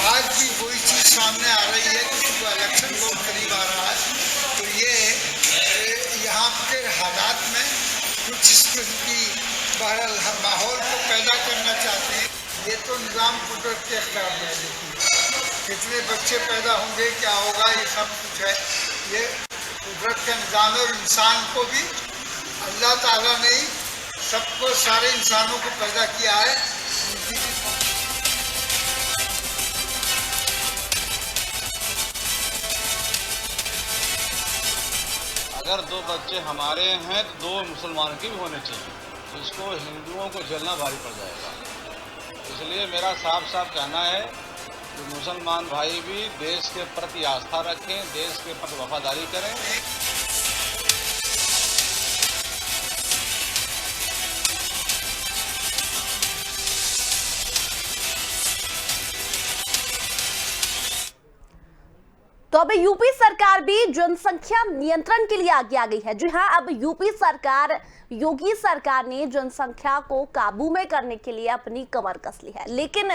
आज भी वही चीज सामने आ रही है कि इलेक्शन बहुत करीब आ रहा है, तो ये यहाँ के हालात में कुछ इस किस्म की बहरहाल माहौल को पैदा करना चाहते हैं। ये तो निज़ाम कुदरत के खिलाफ है। देखिए कितने बच्चे पैदा होंगे, क्या होगा, ये सब कुछ है। ये कुदरत का निज़ाम है और इंसान को भी अल्लाह ताला ने ही सबको, सारे इंसानों को पैदा किया है। उनकी भी अगर दो बच्चे हमारे हैं तो दो मुसलमानों के भी होने चाहिए। इसको हिंदुओं को झेलना भारी पड़ जाएगा। इसलिए मेरा साफ साफ कहना है कि मुसलमान भाई भी देश के प्रति आस्था रखें, देश के प्रति वफादारी करें। तो अब यूपी सरकार भी जनसंख्या नियंत्रण के लिए आगे आ गई है। जी हां, अब यूपी सरकार, योगी सरकार ने जनसंख्या को काबू में करने के लिए अपनी कमर कस ली है। लेकिन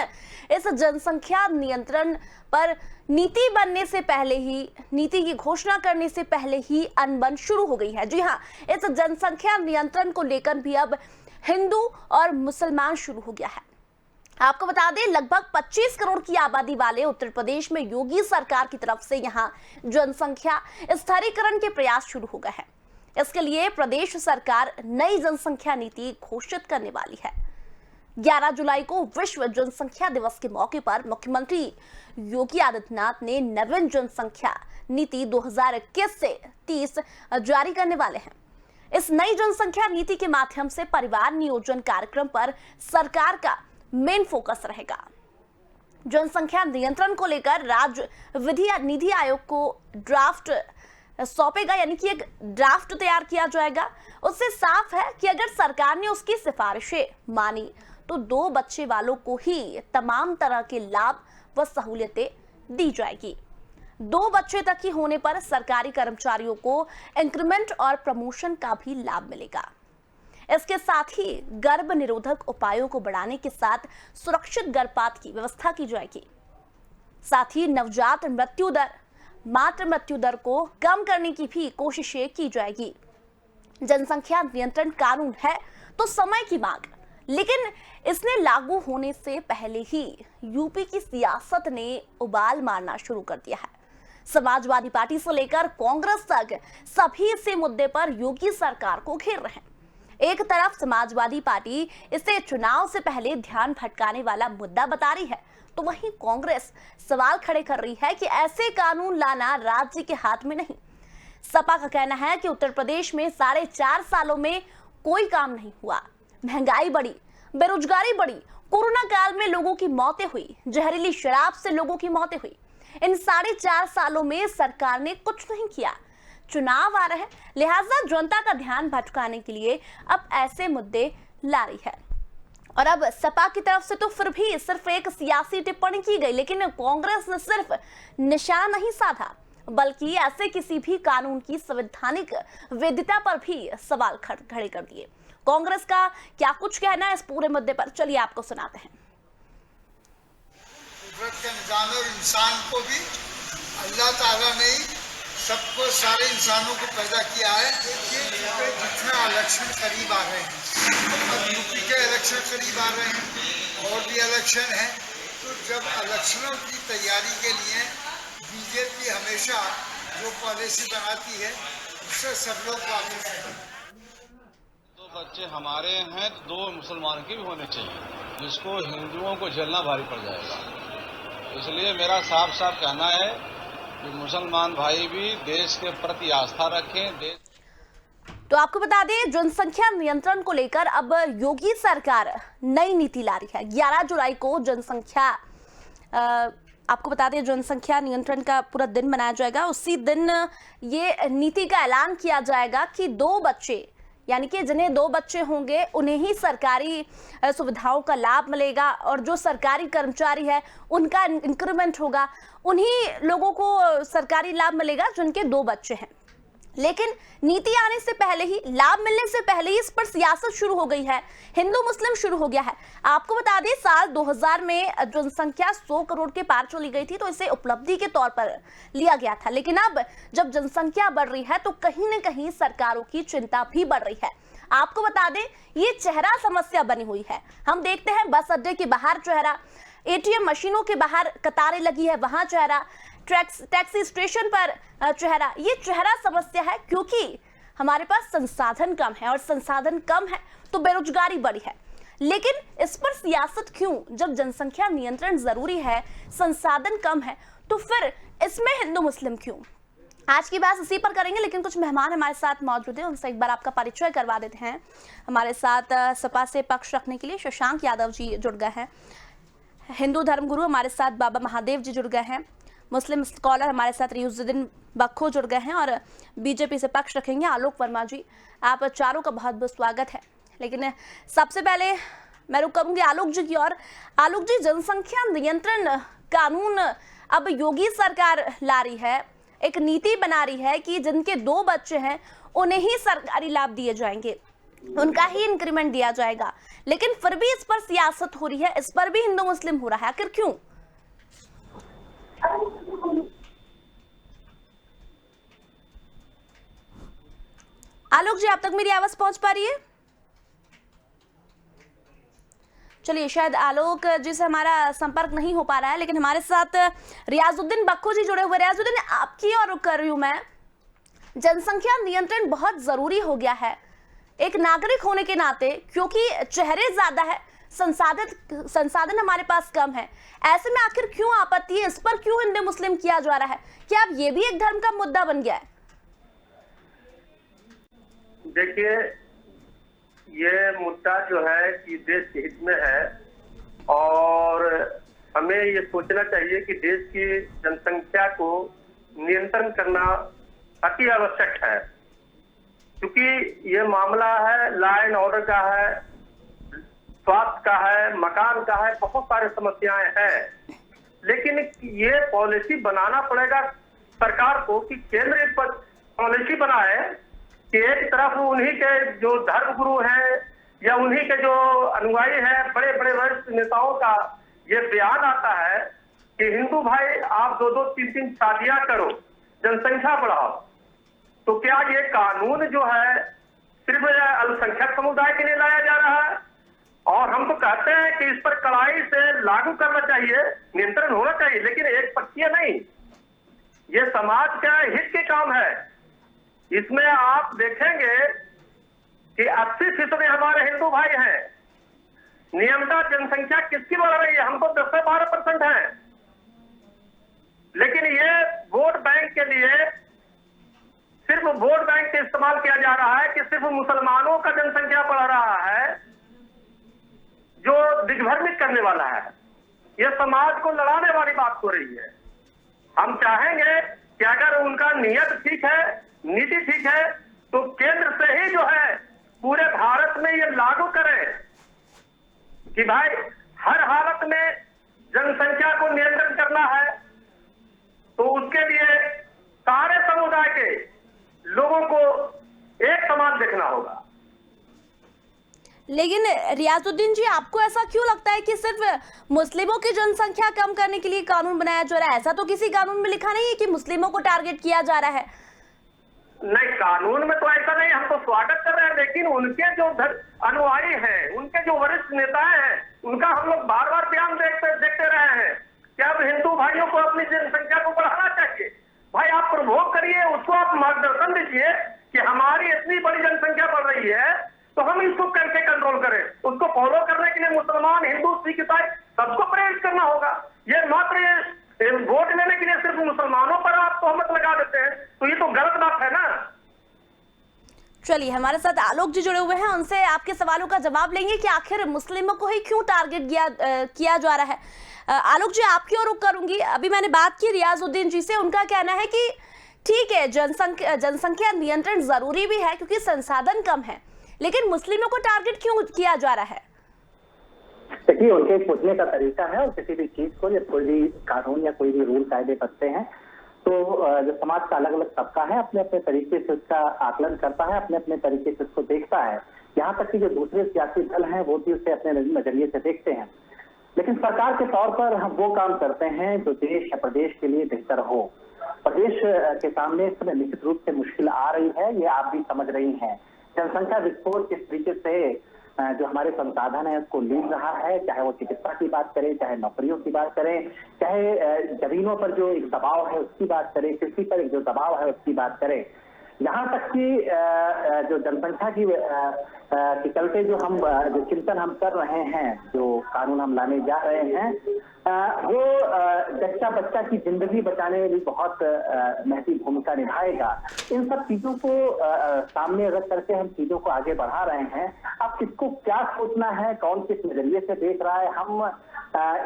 इस जनसंख्या नियंत्रण पर नीति बनने से पहले ही, नीति की घोषणा करने से पहले ही अनबन शुरू हो गई है। जी हां, इस जनसंख्या नियंत्रण को लेकर भी अब हिंदू और मुसलमान शुरू हो गया है। आपको बता दें, लगभग 25 करोड़ की आबादी वाले उत्तर प्रदेश में योगी सरकार की तरफ से यहां जनसंख्या स्थिरीकरण के प्रयास शुरू हो गए हैं। इसके लिए प्रदेश सरकार नई जनसंख्या नीति घोषित करने वाली है। 11 जुलाई को विश्व जनसंख्या दिवस के मौके पर मुख्यमंत्री योगी आदित्यनाथ ने नवीन जनसंख्या नीति 2021 से 30 जारी करने वाले हैं। इस नई जनसंख्या नीति के माध्यम से परिवार नियोजन कार्यक्रम पर सरकार का मेन फोकस रहेगा। जनसंख्या नियंत्रण को लेकर राज्य विधि निधि आयोग को ड्राफ्ट सौंपेगा, यानी कि एक ड्राफ्ट तैयार किया जाएगा। उससे साफ है कि अगर सरकार ने उसकी सिफारिशें मानी तो 2 बच्चे वालों को ही तमाम तरह के लाभ व सहूलियतें दी जाएगी। 2 बच्चे तक ही होने पर सरकारी कर्मचारियों को इंक्रीमेंट और प्रमोशन का भी लाभ मिलेगा। इसके साथ ही गर्भ निरोधक उपायों को बढ़ाने के साथ सुरक्षित गर्भपात की व्यवस्था की जाएगी। साथ ही नवजात मृत्यु दर, मातृ मृत्यु दर को कम करने की भी कोशिशें की जाएगी। जनसंख्या नियंत्रण कानून है तो समय की मांग, लेकिन इसने लागू होने से पहले ही यूपी की सियासत ने उबाल मारना शुरू कर दिया है। समाजवादी पार्टी से लेकर कांग्रेस तक सभी इस मुद्दे पर योगी सरकार को घेर रहे हैं। एक तरफ समाजवादी पार्टी इसे चुनाव से पहले ध्यान भटकाने वाला मुद्दा बता रही है, तो वहीं कांग्रेस सवाल खड़े कर रही है कि ऐसे कानून लाना राज्य के हाथ में नहीं। सपा का कहना है कि उत्तर प्रदेश में 4.5 सालों में कोई काम नहीं हुआ, महंगाई बढ़ी, बेरोजगारी बढ़ी, कोरोना काल में लोगों की मौतें हुई, जहरीली शराब से लोगों की मौतें हुई। इन 4.5 सालों में सरकार ने कुछ नहीं किया। चुनाव आ रहे हैं, लिहाजा जनता का ध्यान भटकाने के लिए अब ऐसे मुद्दे ला रही है। और अब सपा की तरफ से तो फिर भी सिर्फ एक सियासी टिप्पणी की गई, लेकिन कांग्रेस ने सिर्फ निशान नहीं साधा, बल्कि ऐसे किसी भी कानून की संवैधानिक वैधता पर भी सवाल खड़े कर दिए। कांग्रेस का क्या कुछ कहना है इस पूरे मुद्दे पर, चलिए आपको सुनाते हैं। कुदरत का निज़ाम है और इंसान को भी अल्लाह ताला ने सबको, सारे इंसानों को पैदा किया है। देखिए जितना इलेक्शन करीब आ रहे हैं, अब यूपी के इलेक्शन करीब आ रहे हैं और भी इलेक्शन है, तो जब इलेक्शनों की तैयारी के लिए बीजेपी हमेशा जो पॉलिसी बनाती है उससे सब लोग वाकिफ हैं। 2 बच्चे हमारे हैं तो 2 मुसलमानों के भी होने चाहिए। जिसको हिंदुओं को झेलना भारी पड़ जाएगा। इसलिए मेरा साफ साफ कहना है कि मुसलमान भाई भी देश के प्रति आस्था रखें। तो आपको बता दें, जनसंख्या नियंत्रण को लेकर अब योगी सरकार नई नीति ला रही है। 11 जुलाई को जनसंख्या, आपको बता दें, जनसंख्या नियंत्रण का पूरा दिन मनाया जाएगा। उसी दिन ये नीति का ऐलान किया जाएगा कि 2 बच्चे, यानी कि जिन्हें 2 बच्चे होंगे उन्हें ही सरकारी सुविधाओं का लाभ मिलेगा, और जो सरकारी कर्मचारी है उनका इंक्रीमेंट होगा, उन्हीं लोगों को सरकारी लाभ मिलेगा जिनके 2 बच्चे हैं। लेकिन नीति आने से पहले ही, लाभ मिलने से पहले ही इस पर सियासत शुरू हो गई है, हिंदू मुस्लिम शुरू हो गया है। आपको बता दें साल 2000 में जनसंख्या 100 करोड़ के पार चली गई थी, तो इसे उपलब्धि के तौर पर लिया गया था। लेकिन अब जब जनसंख्या बढ़ रही है तो कहीं न कहीं सरकारों की चिंता भी बढ़ रही है। आपको बता दें ये चेहरा समस्या बनी हुई है। हम देखते हैं बस अड्डे के बाहर चेहरा, एटीएम मशीनों के बाहर कतारें लगी है, वहां चेहरा, टैक्सी स्टेशन पर चेहरा। ये चेहरा समस्या है क्योंकि हमारे पास संसाधन कम है, और संसाधन कम है तो बेरोजगारी बढ़ी है। लेकिन इस पर सियासत क्यों? जब जनसंख्या नियंत्रण जरूरी है, संसाधन कम है, तो फिर इसमें हिंदू मुस्लिम क्यों? आज की बात इसी पर करेंगे, लेकिन कुछ मेहमान हमारे साथ मौजूद हैं, उनसे एक बार आपका परिचय करवा देते हैं। हमारे साथ सपा से पक्ष रखने के लिए शशांक यादव जी जुड़ गए हैं, हिंदू धर्मगुरु हमारे साथ बाबा महादेव जी जुड़ गए हैं, मुस्लिम स्कॉलर हमारे साथ रियाजुद्दीन बक्खो जुड़ गए हैं, और बीजेपी से पक्ष रखेंगे आलोक वर्मा जी। आप चारों का बहुत बहुत स्वागत है। लेकिन सबसे पहले मैं रुक करूंगी आलोक जी की ओर। आलोक जी, जनसंख्या नियंत्रण कानून अब योगी सरकार ला रही है, एक नीति बना रही है कि जिनके 2 बच्चे हैं उन्हें ही सरकारी लाभ दिए जाएंगे, उनका ही इंक्रीमेंट दिया जाएगा। लेकिन फिर भी इस पर सियासत हो रही है, इस पर भी हिंदू मुस्लिम हो रहा है, आखिर क्यों? आलोक जी, आप तक मेरी आवाज पहुंच पा रही है? चलिए, शायद आलोक जी से हमारा संपर्क नहीं हो पा रहा है, लेकिन हमारे साथ रियाजुद्दीन बक्खो जी जुड़े हुए। रियाजुद्दीन, आपकी ओर रुख कर रही हूं मैं। जनसंख्या नियंत्रण बहुत जरूरी हो गया है एक नागरिक होने के नाते, क्योंकि चेहरे ज्यादा है, संसाधन हमारे पास कम है। ऐसे में आखिर क्यों आपत्ति है? इस पर क्यों हिंदू मुस्लिम किया जा रहा है? क्या अब ये भी एक धर्म का मुद्दा बन गया है? देखिए, ये मुद्दा जो है कि देश के हित में है, और हमें ये सोचना चाहिए कि देश की जनसंख्या को नियंत्रण करना अति आवश्यक है, क्योंकि ये मामला है लॉ एंड ऑर्डर का है, स्वास्थ्य का है, मकान का है, बहुत सारी समस्याएं हैं। लेकिन ये पॉलिसी बनाना पड़ेगा सरकार को कि केंद्र पर पॉलिसी बनाए कि एक तरफ उन्हीं के जो धर्मगुरु हैं या उन्हीं के जो अनुयायी हैं, बड़े बड़े वरिष्ठ नेताओं का ये बयान आता है कि हिंदू भाई आप 2-2, 3-3 शादियां करो, जनसंख्या बढ़ाओ। तो क्या ये कानून जो है सिर्फ अल्पसंख्यक समुदाय के लिए लाया जा रहा है? और हम तो कहते हैं कि इस पर कड़ाई से लागू करना चाहिए, नियंत्रण होना चाहिए, लेकिन एक पक्षीय नहीं। ये समाज का हित के काम है। इसमें आप देखेंगे कि 80% हमारे हिंदू भाई हैं। नियंत्रित जनसंख्या किसकी बढ़ रही है? हम तो 10 से 12% है। लेकिन ये वोट बैंक के लिए सिर्फ वोट बैंक का इस्तेमाल किया जा रहा है कि सिर्फ मुसलमानों का जनसंख्या बढ़ रहा है, जो दिग्भ्रमित करने वाला है। यह समाज को लड़ाने वाली बात हो रही है। हम चाहेंगे कि अगर उनका नियत ठीक है, नीति ठीक है, तो केंद्र से ही जो है पूरे भारत में ये लागू करें कि भाई हर हालत में जनसंख्या को नियंत्रण करना है, तो उसके लिए सारे समुदाय के लोगों को एक समान देखना होगा। लेकिन रियाजुद्दीन जी, आपको ऐसा क्यों लगता है कि सिर्फ मुस्लिमों की जनसंख्या कम करने के लिए कानून बनाया जा रहा है? ऐसा तो किसी कानून में लिखा नहीं है कि मुस्लिमों को टारगेट किया जा रहा है। नहीं, कानून में तो ऐसा नहीं, हम तो स्वागत कर रहे हैं, लेकिन उनके जो अनुयायी हैं, उनके जो वरिष्ठ नेताएं हैं, उनका हम लोग बार बार बयान देखते रहे हैं कि अब हिंदू भाइयों को अपनी जनसंख्या को बढ़ाना चाहिए। भाई आप प्रभोग करिए, उसको आप मार्गदर्शन दीजिए कि हमारी इतनी बड़ी जनसंख्या बढ़ रही है, तो हम इसको कैसे कंट्रोल करें। उसको फॉलो करने के लिए मुसलमान, हिंदू, सिख, ईसाई सबको प्रेरित करना होगा। ये मात्र वोट लेने के लिए सिर्फ मुसलमानों पर आप तोहमत लगा देते हैं, तो ये तो गलत बात है ना। चलिए, हमारे साथ आलोक जी जुड़े हुए हैं, उनसे आपके सवालों का जवाब लेंगे कि आखिर मुस्लिमों को ही क्यों टारगेट किया जा रहा है। आलोक जी, आपकी ओर रुख करूंगी। अभी मैंने बात की रियाजुद्दीन जी से, उनका कहना है कि ठीक है, जनसंख्या नियंत्रण जरूरी भी है क्योंकि संसाधन कम है, लेकिन मुस्लिमों को टारगेट क्यों किया जा रहा है? देखिए, उनके पूछने का तरीका है, और किसी भी चीज को या कोई भी कानून या कोई भी रूल कायदे बनते हैं तो जो समाज का अलग अलग तबका है अपने अपने तरीके से उसका आकलन करता है, अपने अपने तरीके से उसको देखता है। यहाँ तक कि जो दूसरे सियासी दल हैं वो भी उसे अपने नजरिए से देखते हैं। लेकिन सरकार के तौर पर हम वो काम करते हैं जो देश या प्रदेश के लिए बेहतर हो। प्रदेश के सामने इस समय निश्चित रूप से मुश्किल आ रही है, ये आप भी समझ रही हैं। जनसंख्या विस्फोट किस तरीके से जो हमारे संसाधन है उसको लीन रहा है, चाहे वो चिकित्सा की बात करें, चाहे नौकरियों की बात करें, चाहे जमीनों पर जो एक दबाव है उसकी बात करें, कृषि पर एक जो दबाव है उसकी बात करें, यहाँ तक कि जो जनसंख्या की के चलते जो चिंतन हम कर रहे हैं, जो कानून हम लाने जा रहे हैं, वो जच्चा बच्चा की जिंदगी बचाने में भी बहुत महत्वपूर्ण भूमिका निभाएगा। इन सब चीजों को सामने रख करके हम चीजों को आगे बढ़ा रहे हैं। अब किसको क्या सोचना है, कौन किस नजरिए से देख रहा है, हम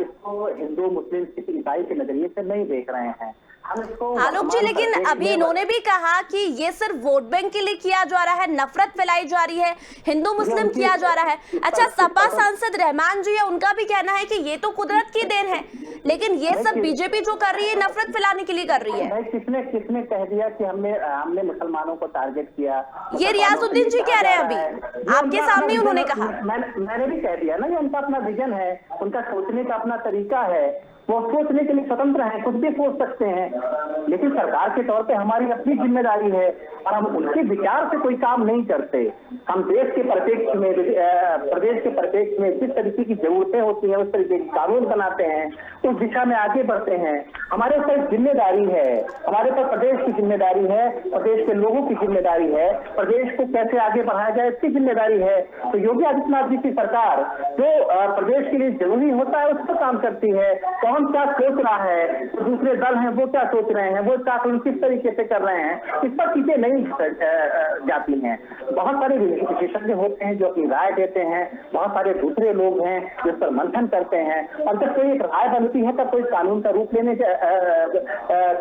इसको हिंदू मुस्लिम किसी ईसाई के नजरिए से नहीं देख रहे हैं। आलोक जी, लेकिन अभी इन्होंने भी कहा कि ये सिर्फ वोट बैंक के लिए किया जा रहा है, नफरत फैलाई जा रही है, हिंदू मुस्लिम किया जा रहा है। अच्छा, सपा सांसद रहमान जी है, उनका भी कहना है कि ये तो कुदरत की देन है, लेकिन ये सब बीजेपी जो कर रही है नफरत फैलाने के लिए कर रही है। किसने कह दिया कि हमने मुसलमानों को टारगेट किया? ये रियाजुद्दीन जी कह रहे हैं, अभी आपके सामने उन्होंने कहा। मैंने भी कह दिया ना, ये उनका अपना विजन है, उनका सोचने का अपना तरीका है, वो सोचने के लिए स्वतंत्र हैं, कुछ भी सोच सकते हैं। लेकिन सरकार के तौर पे हमारी अपनी जिम्मेदारी है और हम उनके विचार से कोई काम नहीं करते। हम देश के परिप्रेक्ष्य में, प्रदेश के परिप्रेक्ष्य में जिस तरीके की जरूरतें होती हैं उस तरीके के कानून बनाते हैं, उस दिशा में आगे बढ़ते हैं। हमारे ऊपर जिम्मेदारी है, हमारे ऊपर प्रदेश की जिम्मेदारी है, प्रदेश के लोगों की जिम्मेदारी है, प्रदेश को कैसे आगे बढ़ाया जाए इसकी जिम्मेदारी है। तो योगी आदित्यनाथ जी की सरकार जो प्रदेश के लिए जरूरी होता है उस पर काम करती है। कौन क्या सोच रहा है, तो दूसरे दल हैं वो क्या सोच रहे हैं, वो आकलन किस तरीके से कर रहे हैं, इस पर चीजें नहीं जाती हैं। बहुत सारे विशेषज्ञ होते हैं जो अपनी राय देते हैं, बहुत सारे दूसरे लोग हैं जो इस पर मंथन करते हैं, और जब कोई एक राय बनती है तब कोई कानून का रूप लेने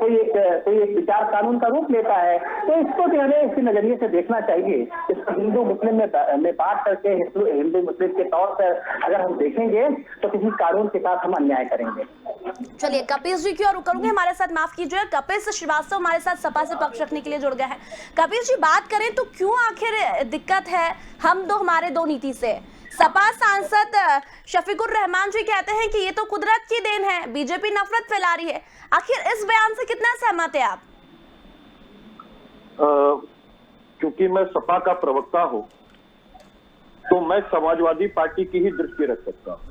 कोई एक विचार कानून का रूप लेता है। तो इसको जो है इसी नजरिए से देखना चाहिए। इसको हिंदू मुस्लिम में बांट करके हिंदू मुस्लिम के तौर पर अगर हम देखेंगे तो किसी कानून के साथ हम अन्याय करेंगे। चलिए, कपिल जी की ओर करूंगे, हमारे साथ माफ कीजिए, कपिल श्रीवास्तव हमारे साथ सपा से पक्ष रखने के लिए जुड़ गए हैं। कपिल जी, बात करें तो क्यों आखिर दिक्कत है हम दो हमारे दो नीति से? सपा सांसद शफीकुर रहमान जी कहते हैं कि ये तो कुदरत की देन है, बीजेपी नफरत फैला रही है। आखिर इस बयान से कितना सहमत है आप? क्योंकि मैं सपा का प्रवक्ता हूं तो मैं समाजवादी पार्टी की ही दृष्टि रख सकता हूं।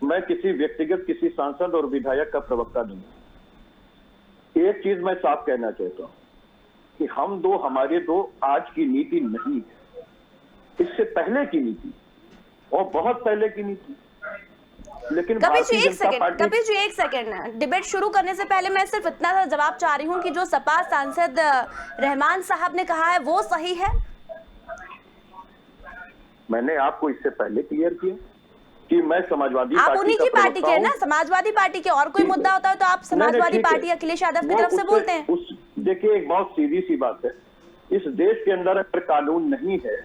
मैं किसी व्यक्तिगत किसी सांसद और विधायक का प्रवक्ता नहीं। एक चीज मैं साफ कहना चाहता हूं कि हम दो, हमारे दो आज की नीति नहीं है, इससे पहले की नीति और बहुत पहले की नीति। लेकिन कपिल जी एक सेकंड, डिबेट शुरू करने से पहले मैं सिर्फ इतना सा जवाब चाह रही हूँ कि जो सपा सांसद रहमान साहब ने कहा है वो सही है? मैंने आपको इससे पहले क्लियर किया कि मैं समाजवादी आप उन्हीं की पार्टी के हैं ना, समाजवादी पार्टी के। और कोई मुद्दा होता है तो आप समाजवादी पार्टी अखिलेश यादव की तरफ से बोलते हैं। देखिए, एक बहुत सीधी सी बात है, इस देश के अंदर अगर कानून नहीं है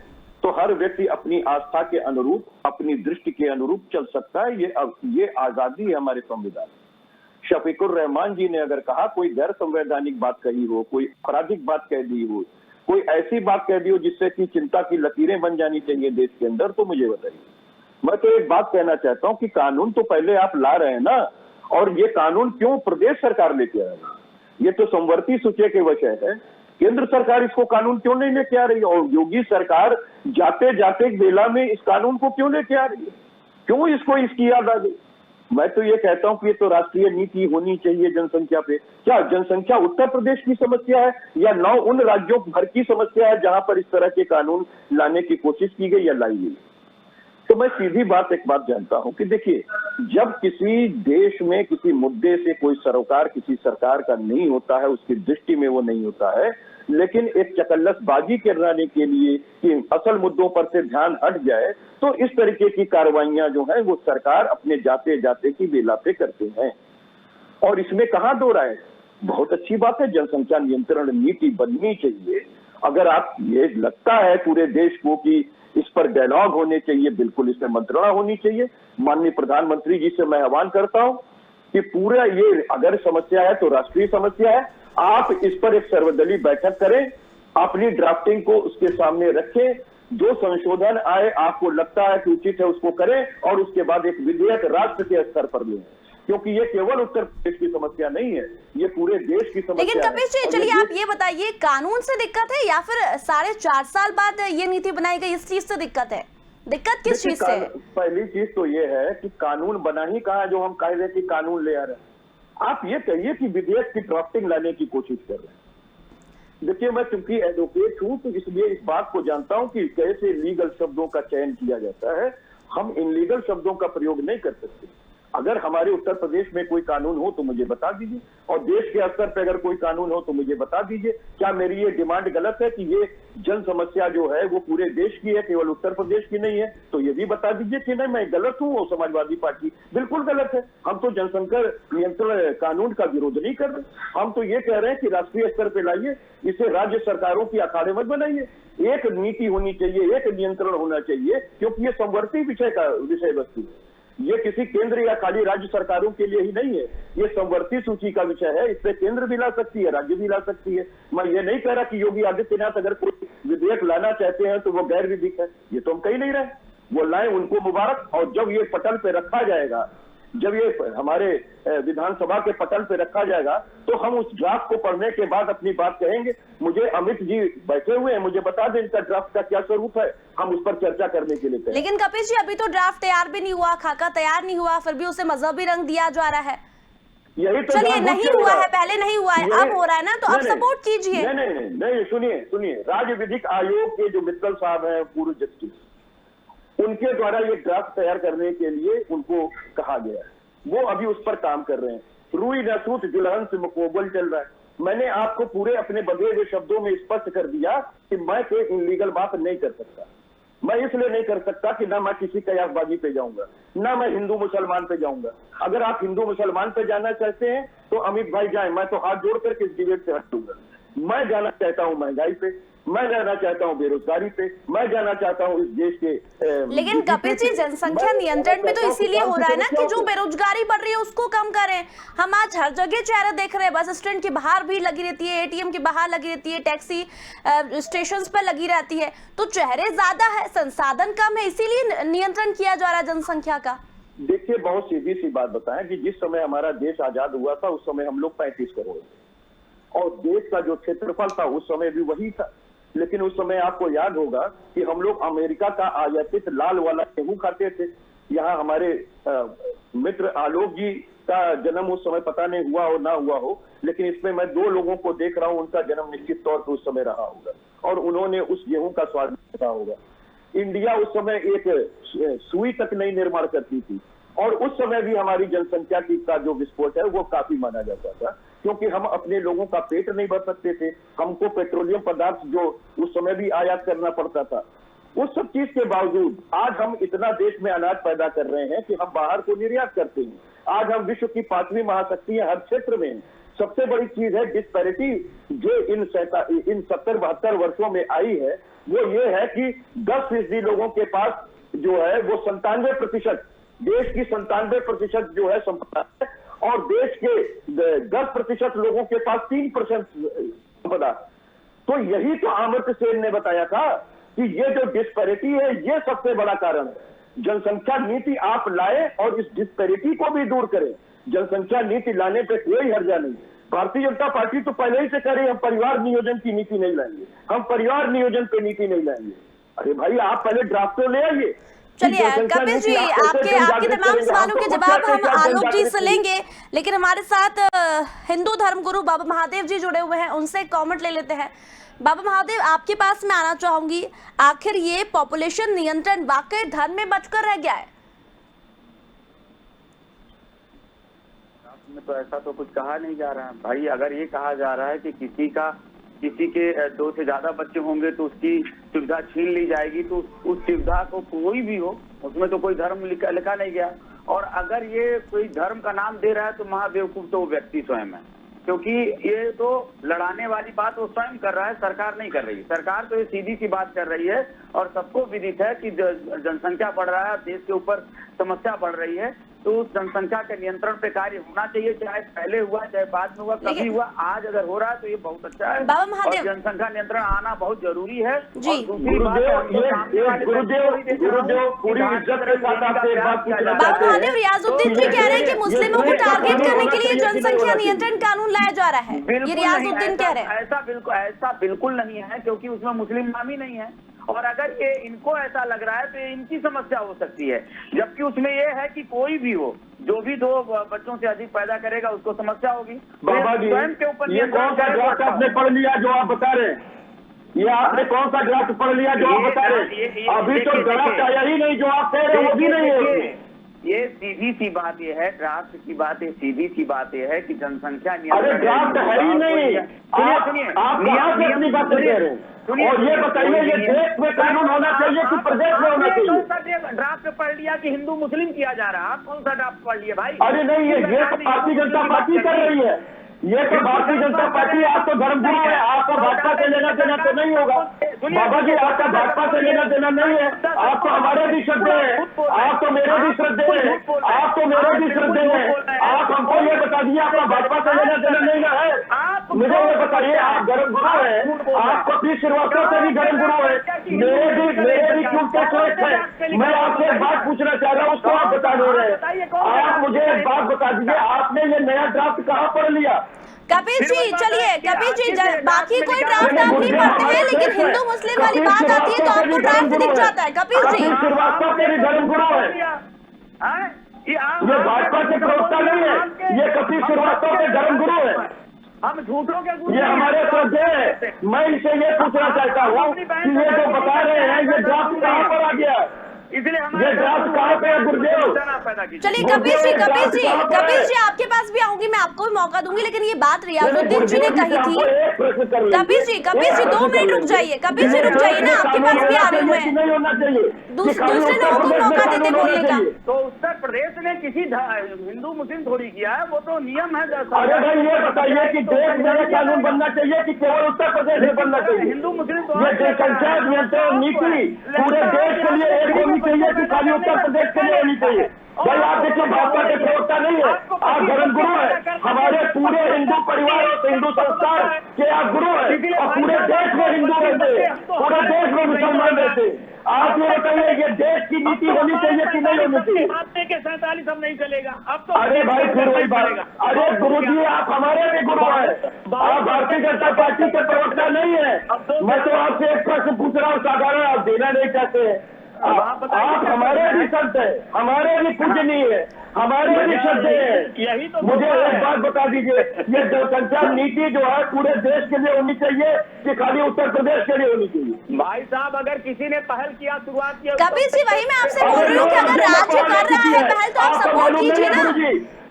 तो हर व्यक्ति अपनी आस्था के अनुरूप, अपनी दृष्टि के अनुरूप चल सकता है। ये आजादी है हमारे संविधान। शफीकुर रहमान जी ने अगर कहा, कोई गैर संवैधानिक बात कही हो, कोई आपराधिक बात कह दी हो, कोई ऐसी बात कह दी हो जिससे कि चिंता की लकीरें बन जानी चाहिए देश के अंदर, तो मुझे बताइए। मैं तो एक बात कहना चाहता हूं कि कानून तो पहले आप ला रहे हैं ना, और ये कानून क्यों प्रदेश सरकार लेके आ रही है? ये तो संवर्ती सूचे के विषय है। केंद्र सरकार इसको कानून क्यों नहीं लेके आ रही है? और योगी सरकार जाते जाते बेला में इस कानून को क्यों लेके आ रही है? क्यों इसको इसकी याद आ गई? मैं तो ये कहता हूं कि ये तो राष्ट्रीय नीति होनी चाहिए जनसंख्या पे। क्या जनसंख्या उत्तर प्रदेश की समस्या है या 9 उन राज्यों भर की समस्या है जहां पर इस तरह के कानून लाने की कोशिश की गई या लाई गई? तो मैं सीधी बात एक बात जानता हूं कि देखिए, जब किसी देश में किसी मुद्दे से कोई सरोकार किसी सरकार का नहीं होता है, उसकी दृष्टि में वो नहीं होता है, लेकिन एक चकल्लसबाजी कराने के लिए कि असल मुद्दों पर से ध्यान हट जाए, तो इस तरीके की कार्रवाइयां जो है वो सरकार अपने जाते जाते की बेला पे करते हैं। और इसमें कहां दो राय? बहुत अच्छी बात है, जनसंख्या नियंत्रण नीति बननी चाहिए। अगर आप ये लगता है पूरे देश को कि इस पर डायलॉग होने चाहिए, बिल्कुल इसमें मंत्रणा होनी चाहिए। माननीय प्रधानमंत्री जी से मैं आह्वान करता हूं कि पूरा ये अगर समस्या है तो राष्ट्रीय समस्या है, आप इस पर एक सर्वदलीय बैठक करें, अपनी ड्राफ्टिंग को उसके सामने रखें, जो संशोधन आए आपको लगता है कि उचित है उसको करें और उसके बाद एक विधेयक राष्ट्र के स्तर पर लें, क्योंकि ये केवल उत्तर प्रदेश की समस्या नहीं है, ये पूरे देश की समस्या लेकिन है। कपिल जी चलिए आप ये बताइए, कानून से दिक्कत है या फिर 4.5 साल बाद ये नीति बनाई गई इस चीज से दिक्कत है? दिक्कत किस चीज से है? पहली चीज तो ये है कि कानून बना ही कहा जो हम कह रहे हैं कि कानून ले आ रहे हैं। आप ये कहिए कि विधेयक की ड्राफ्टिंग लाने की कोशिश कर रहे हैं। देखिए, मैं चूंकि एडवोकेट हूं तो इसलिए इस बात को जानता हूं कि कैसे लीगल शब्दों का चयन किया जाता है। हम इनलीगल शब्दों का प्रयोग नहीं कर सकते। अगर हमारे उत्तर प्रदेश में कोई कानून हो तो मुझे बता दीजिए, और देश के स्तर पर अगर कोई कानून हो तो मुझे बता दीजिए। क्या मेरी ये डिमांड गलत है कि ये जन समस्या जो है वो पूरे देश की है, केवल उत्तर प्रदेश की नहीं है? तो ये भी बता दीजिए कि नहीं मैं गलत हूँ, वो समाजवादी पार्टी बिल्कुल गलत है। हम तो जनसंख्या नियंत्रण कानून का विरोध नहीं कर रहे, हम तो ये कह रहे हैं कि राष्ट्रीय स्तर पर लाइए, इसे राज्य सरकारों की अखाड़े मत बनाइए। एक नीति होनी चाहिए, एक नियंत्रण होना चाहिए, क्योंकि ये समवर्ती विषय वस्तु है। ये किसी केंद्र या खाली राज्य सरकारों के लिए ही नहीं है, ये समवर्ती सूची का विषय है। इससे केंद्र भी ला सकती है, राज्य भी ला सकती है। मैं ये नहीं कह रहा कि योगी आदित्यनाथ अगर कोई विधेयक लाना चाहते हैं तो वो गैर विधिक है, ये तो हम कह नहीं रहे। वो लाए, उनको मुबारक। और जब ये पटल पे रखा जाएगा, जब ये हमारे विधानसभा के पटल पे रखा जाएगा, तो हम उस ड्राफ्ट को पढ़ने के बाद अपनी बात कहेंगे। मुझे अमित जी बैठे हुए हैं, मुझे बता दें इनका ड्राफ्ट का क्या स्वरूप है, हम उस पर चर्चा करने के लिए कहें। लेकिन कपिल जी अभी तो ड्राफ्ट तैयार भी नहीं हुआ, खाका तैयार नहीं हुआ, फिर भी उसे मजहबी रंग दिया जा रहा है। यही तो चलिए नहीं हुआ है, पहले नहीं हुआ है, अब हो रहा है ना, तो अब सपोर्ट कीजिए। नहीं, सुनिए, राज्य विधिक आयोग के जो मित्तल साहब हैं, पूर्व जस्टिस, उनके द्वारा ये ड्राफ्ट तैयार करने के लिए उनको कहा गया है। वो अभी उस पर काम कर रहे हैं। रूई नसूत जुल्हन से मुकोबल चल रहा है। मैंने आपको पूरे अपने बंधे हुए शब्दों में स्पष्ट कर दिया कि मैं कोई इनलीगल बात नहीं कर सकता। मैं इसलिए नहीं कर सकता कि ना मैं किसी कयासबाजी पे जाऊंगा, ना मैं हिंदू मुसलमान पे जाऊंगा। अगर आप हिंदू मुसलमान पे जाना चाहते हैं तो अमित भाई जाएं, मैं तो हाथ जोड़ करके इस डिबेट से हटूंगा। मैं जाना चाहता हूं महंगाई पे, मैं जाना चाहता हूं बेरोजगारी पे, मैं जाना चाहता हूं इस देश के लेकिन कपिल जी जनसंख्या नियंत्रण भी तो इसीलिए हो रहा है ना कि जो बेरोजगारी बढ़ रही है उसको कम करें। हम आज हर जगह चेहरा देख रहे हैं, बस स्टैंड के बाहर भी लगी रहती है, एटीएम के बाहर लगी रहती है, टैक्सी स्टेशन पर लगी रहती है, तो चेहरे ज्यादा है, संसाधन कम है, इसीलिए नियंत्रण किया जा रहा है जनसंख्या का। देखिए, बहुत सीधी सी बात बताएं कि जिस समय हमारा देश आजाद हुआ था उस समय हम लोग 35 करोड़ थे, और देश का जो क्षेत्रफल था उस समय भी वही था। लेकिन उस समय आपको याद होगा कि हम लोग अमेरिका का आयातित लाल वाला गेहूं खाते थे। यहाँ हमारे मित्र आलोक जी का जन्म उस समय पता नहीं हुआ हो ना हुआ हो, लेकिन इसमें मैं 2 लोगों को देख रहा हूं, उनका जन्म निश्चित तौर पर उस समय रहा होगा और उन्होंने उस गेहूं का स्वाद देखा होगा। इंडिया उस समय एक सुई तक नहीं निर्माण करती थी, और उस समय भी हमारी जनसंख्या का जो विस्फोट है वो काफी माना जाता था, क्योंकि हम अपने लोगों का पेट नहीं भर सकते थे। हमको पेट्रोलियम पदार्थ जो उस समय भी आयात करना पड़ता था। उस सब चीज के बावजूद आज हम इतना देश में अनाज पैदा कर रहे हैं कि हम बाहर को निर्यात करते हैं। आज हम विश्व की 5वीं महाशक्ति है हर क्षेत्र में। सबसे बड़ी चीज है डिस्पैरिटी जो इन 70-72 वर्षों में आई है, वो ये है कि 10% लोगों के पास जो है वो 97%, देश की 97% जो है संपदा है, और देश के 10% लोगों के पास 3% संपदा। तो यही तो अमर्त्य सेन ने बताया था कि ये जो डिस्पैरिटी है ये सबसे बड़ा कारण है। जनसंख्या नीति आप लाए और इस डिस्पैरिटी को भी दूर करें। जनसंख्या नीति लाने पे कोई हर्जा नहीं। भारतीय जनता पार्टी तो पहले ही से कह रही है हम परिवार नियोजन की नीति नहीं लाएंगे, हम परिवार नियोजन पे नीति नहीं लाएंगे। अरे भाई, आप पहले ड्राफ्ट तो ले आइए। चलिए कपिल जी, आपके तमाम सवालों के जवाब हम आलोक जी से लेंगे, लेकिन हमारे साथ हिंदू धर्मगुरु बाबा महादेव जी जुड़े हुए हैं, उनसे कमेंट ले लेते हैं। बाबा महादेव, आपके पास मैं आना चाहूंगी, आखिर ये पॉपुलेशन नियंत्रण वाकई धर्म में बचकर रह गया है? तो ऐसा तो कुछ कहा नहीं जा रहा है भाई। अगर ये कहा जा रहा है कि किसी के 2 से ज्यादा बच्चे होंगे तो उसकी सुविधा छीन ली जाएगी, तो उस सुविधा को कोई भी हो, उसमें तो कोई धर्म लिखा नहीं गया। और अगर ये कोई धर्म का नाम दे रहा है तो महाबेवकूफ तो वो व्यक्ति स्वयं है, क्योंकि ये तो लड़ाने वाली बात वो स्वयं कर रहा है, सरकार नहीं कर रही। सरकार तो ये सीधी सी बात कर रही है, और सबको विदित है कि जनसंख्या बढ़ रहा है, देश के ऊपर समस्या बढ़ रही है, तो उस जनसंख्या के नियंत्रण पे कार्य होना चाहिए, चाहे पहले हुआ चाहे बाद में हुआ, कभी हुआ, आज अगर हो रहा है तो ये बहुत अच्छा है। बाबा और महादेव जनसंख्या नियंत्रण आना बहुत जरूरी है। जी। और दूसरी बात है, हमको सामने वाले गुरुदेव पूरी इज्जत के साथ आपसे एक बात पूछना बाबा चाहते महादेव, हैं। रियाजुद्दीन जी कह रहे हैं कि मुस्लिमों को टारगेट करने के लिए जनसंख्या नियंत्रण कानून लाया जा रहा है, ये बिल्कुल रियाजुद्दीन नहीं, कह रहे हैं। ऐसा बिल्कुल नहीं है, क्योंकि उसमें मुस्लिम नाम ही नहीं है। और अगर ये इनको ऐसा लग रहा है तो ये इनकी समस्या हो सकती है, जबकि उसमें ये है कि कोई भी हो, जो भी 2 बच्चों से अधिक पैदा करेगा उसको समस्या होगी। बाबा जी, स्वयं के ऊपर ये कौन सा ड्राफ्ट आपने पढ़ लिया जो आप बता रहे हैं? ये आपने कौन सा ड्राफ्ट पढ़ लिया जो आप बता रहे हैं? अभी तो ड्राफ्ट आया ही नहीं, जो आप कह रहे हैं वो भी नहीं है उसमें। ये सीधी सी बात ये है, ड्राफ्ट की बात है, सीधी सी बात ये है कि जनसंख्या अरे ड्राफ्ट है ही नहीं। आप कहाँ से अपनी बातें कह रहे हैं? और ये बताइए, ये देश में कानून होना चाहिए कि प्रदेश में होना चाहिए? कौन सा ड्राफ्ट पढ़ लिया कि हिंदू मुस्लिम किया जा रहा है? आप कौन सा ड्राफ्ट पढ़ लिए भाई? अरे नहीं, ये तो भारतीय जनता पार्टी कर रही है। ये तो भारतीय जनता पार्टी, आप तो धर्मगुरु है, आपका भाजपा से लेना देना तो नहीं होगा। बाबा जी, आपका भाजपा से लेना देना नहीं है, आप तो हमारे भी श्रद्धे हैं, आप तो मेरे भी श्रद्धे हैं, आप तो मेरे भी श्रद्धे हैं। आप हमको ये बता दीजिए, आपका भाजपा से लेना देना नहीं ना है? मुझे ये बताइए, आप धर्मगुरु हैं, आप कपिल श्रीवास्तव से भी धर्मगुरु है, मेरे भी क्यों श्रेष्ठ है। मैं आपसे एक बात पूछना चाह रहा हूँ, उसको आप बता नहीं रहे। आप मुझे एक बात बता दीजिए, आपने ये नया ड्राफ्ट कहाँ पढ़ लिया? कपिल जी चलिए, कपिल जी बाकी कोई ड्राफ्ट आप नहीं पढ़ते हैं, लेकिन हिंदू मुस्लिम वाली बात आती है तो आपको ड्राफ्ट दिख जाता है। कपिल जी, श्रीवास्तव के भी धर्मगुरु है, ये भाजपा के प्रवक्ता नहीं है, ये कपिल श्रीवास्तव के धर्मगुरु है, हम झूठों के ये हमारे श्रद्धे है। मैं इसे ये पूछना चाहता हूँ कि ये जो बता रहे हैं, ये ड्राफ्ट कहाँ पर आ गया? इसलिए ये ड्राफ्ट कहाँ पे है गुरुदेव? चलिए कपिल जी आपके पास भी आऊंगी, मैं आपको भी मौका दूंगी, लेकिन ये बात रियाजुद्दीन जी ने कही थी। कपिल जी 2 मिनट रुक जाइए, कपिल जी रुक जाइए ना, आपके पास भी आ रही हूँ मैं। नहीं होना चाहिए, दूसरे लोगों को मौका देते बोलने का। तो उत्तर प्रदेश ने किसी हिंदू मुस्लिम थोड़ी किया है, वो तो नियम है। अरे भाई ये बताइए कि देश में कानून बनना चाहिए कि केवल उत्तर प्रदेश में बनना चाहिए? हिंदू मुस्लिम ये जनसंख्या नियंत्रण नीति पूरे देश के लिए एक होनी चाहिए कि खाली उत्तर प्रदेश के लिए होनी चाहिए? भाई आप देखिए, भाजपा के प्रवक्ता नहीं है, आप धर्मगुरु है, हमारे पूरे हिंदू परिवार और हिंदू संस्कार के आप गुरु है, और पूरे देश में हिंदू रहते, पूरे देश में मुसलमान रहते। आप ये बताइए, ये देश की नीति होनी चाहिए कि नहीं होनी चाहिए? आपने के 47 अब नहीं चलेगा, अब तो अरे भाई फिर वही बात, अरे गुरु जी आप हमारे भी गुरु हैं, आप भारतीय जनता पार्टी के प्रवक्ता नहीं है। मैं तो आपसे एक प्रश्न पूछ रहा हूँ साधारण, आप देना नहीं चाहते हैं। आप हमारे भी संत है, हमारे भी पूजनीय है, हमारे भी श्रद्धे है। यही तो मुझे एक बात बता दीजिए, ये जनसंख्या नीति जो है पूरे देश के लिए होनी चाहिए कि खाली उत्तर प्रदेश के लिए होनी चाहिए? भाई साहब, अगर किसी ने पहल किया, शुरुआत किया, कपिल जी वही मैं आपसे बोल रही हूँ कि अगर राज्य कर रहा है पहल तो आप सपोर्ट कीजिए ना।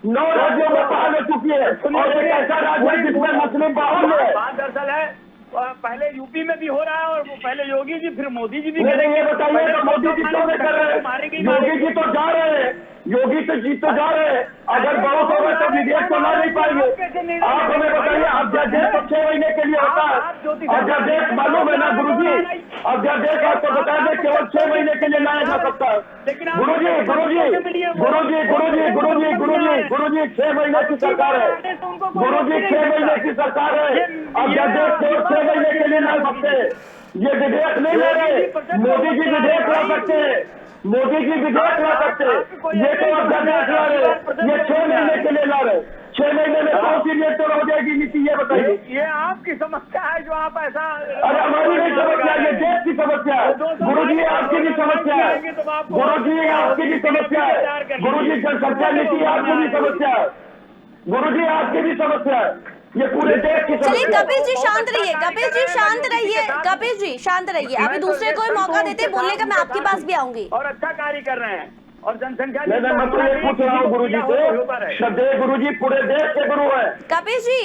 9 राज्यों में पहल हो चुकी है, और एक ऐसा राज्य है जिसमें मुस्लिम बाहुल्य है। बात दरअसल है, पहले यूपी में भी हो रहा है, और वो पहले योगी जी, फिर मोदी जी भी। नहीं, ये बताइए तो मोदी जी क्यों नहीं कर रहे हैं? योगी जी तो जा रहे हैं, योगी जी तो जा रहे हैं, अगर बहुत होगा तो विधेयक तो ला नहीं पाएंगे। आप हमें बताइए, अध्यादेश तो 6 महीने के लिए होता है, अध्यादेश मालूम है ना गुरु जी? अध्यादेश आपको बता दें केवल 6 महीने के लिए लाया जा सकता है। गुरु जी 6 महीने की सरकार है, गुरु जी 6 महीने की सरकार है, अध्यादेश केवल 6 महीने के लिए ला सकते हैं। ये विधेयक नहीं ला रहे, मोदी जी विधेयक ला सकते हैं, मोदी जी विधेयक ला सकते हैं, ये तो अध्यादेश ला रहे, ये 6 महीने के लिए ला रहे। 6 महीने में कौन सी नियंत्रण हो जाएगी नीति, ये बताइए? ये आपकी समस्या है जो आप ऐसा। अरे हमारी नहीं समस्या, ये देश की समस्या है। गुरु जी आपकी भी समस्या है, गुरु जी आपकी भी समस्या है, गुरु जी जनसंख्या नीति आपकी भी समस्या है, गुरु जी आपकी भी समस्या है, ये पूरे देश की समस्या। चलिए कपिल जी शांत रहिए, कपिल जी शांत रहिए, कपिल जी शांत रहिए, अभी दूसरे को मौका देते बोलने का, मैं आपके पास भी आऊंगी। और अच्छा कार्य कर रहे हैं, और जनसंख्या मैं तो ये पूछ रहा हूँ गुरु जी से, श्रद्धेय गुरु जी पूरे देश के गुरु है। कपिल जी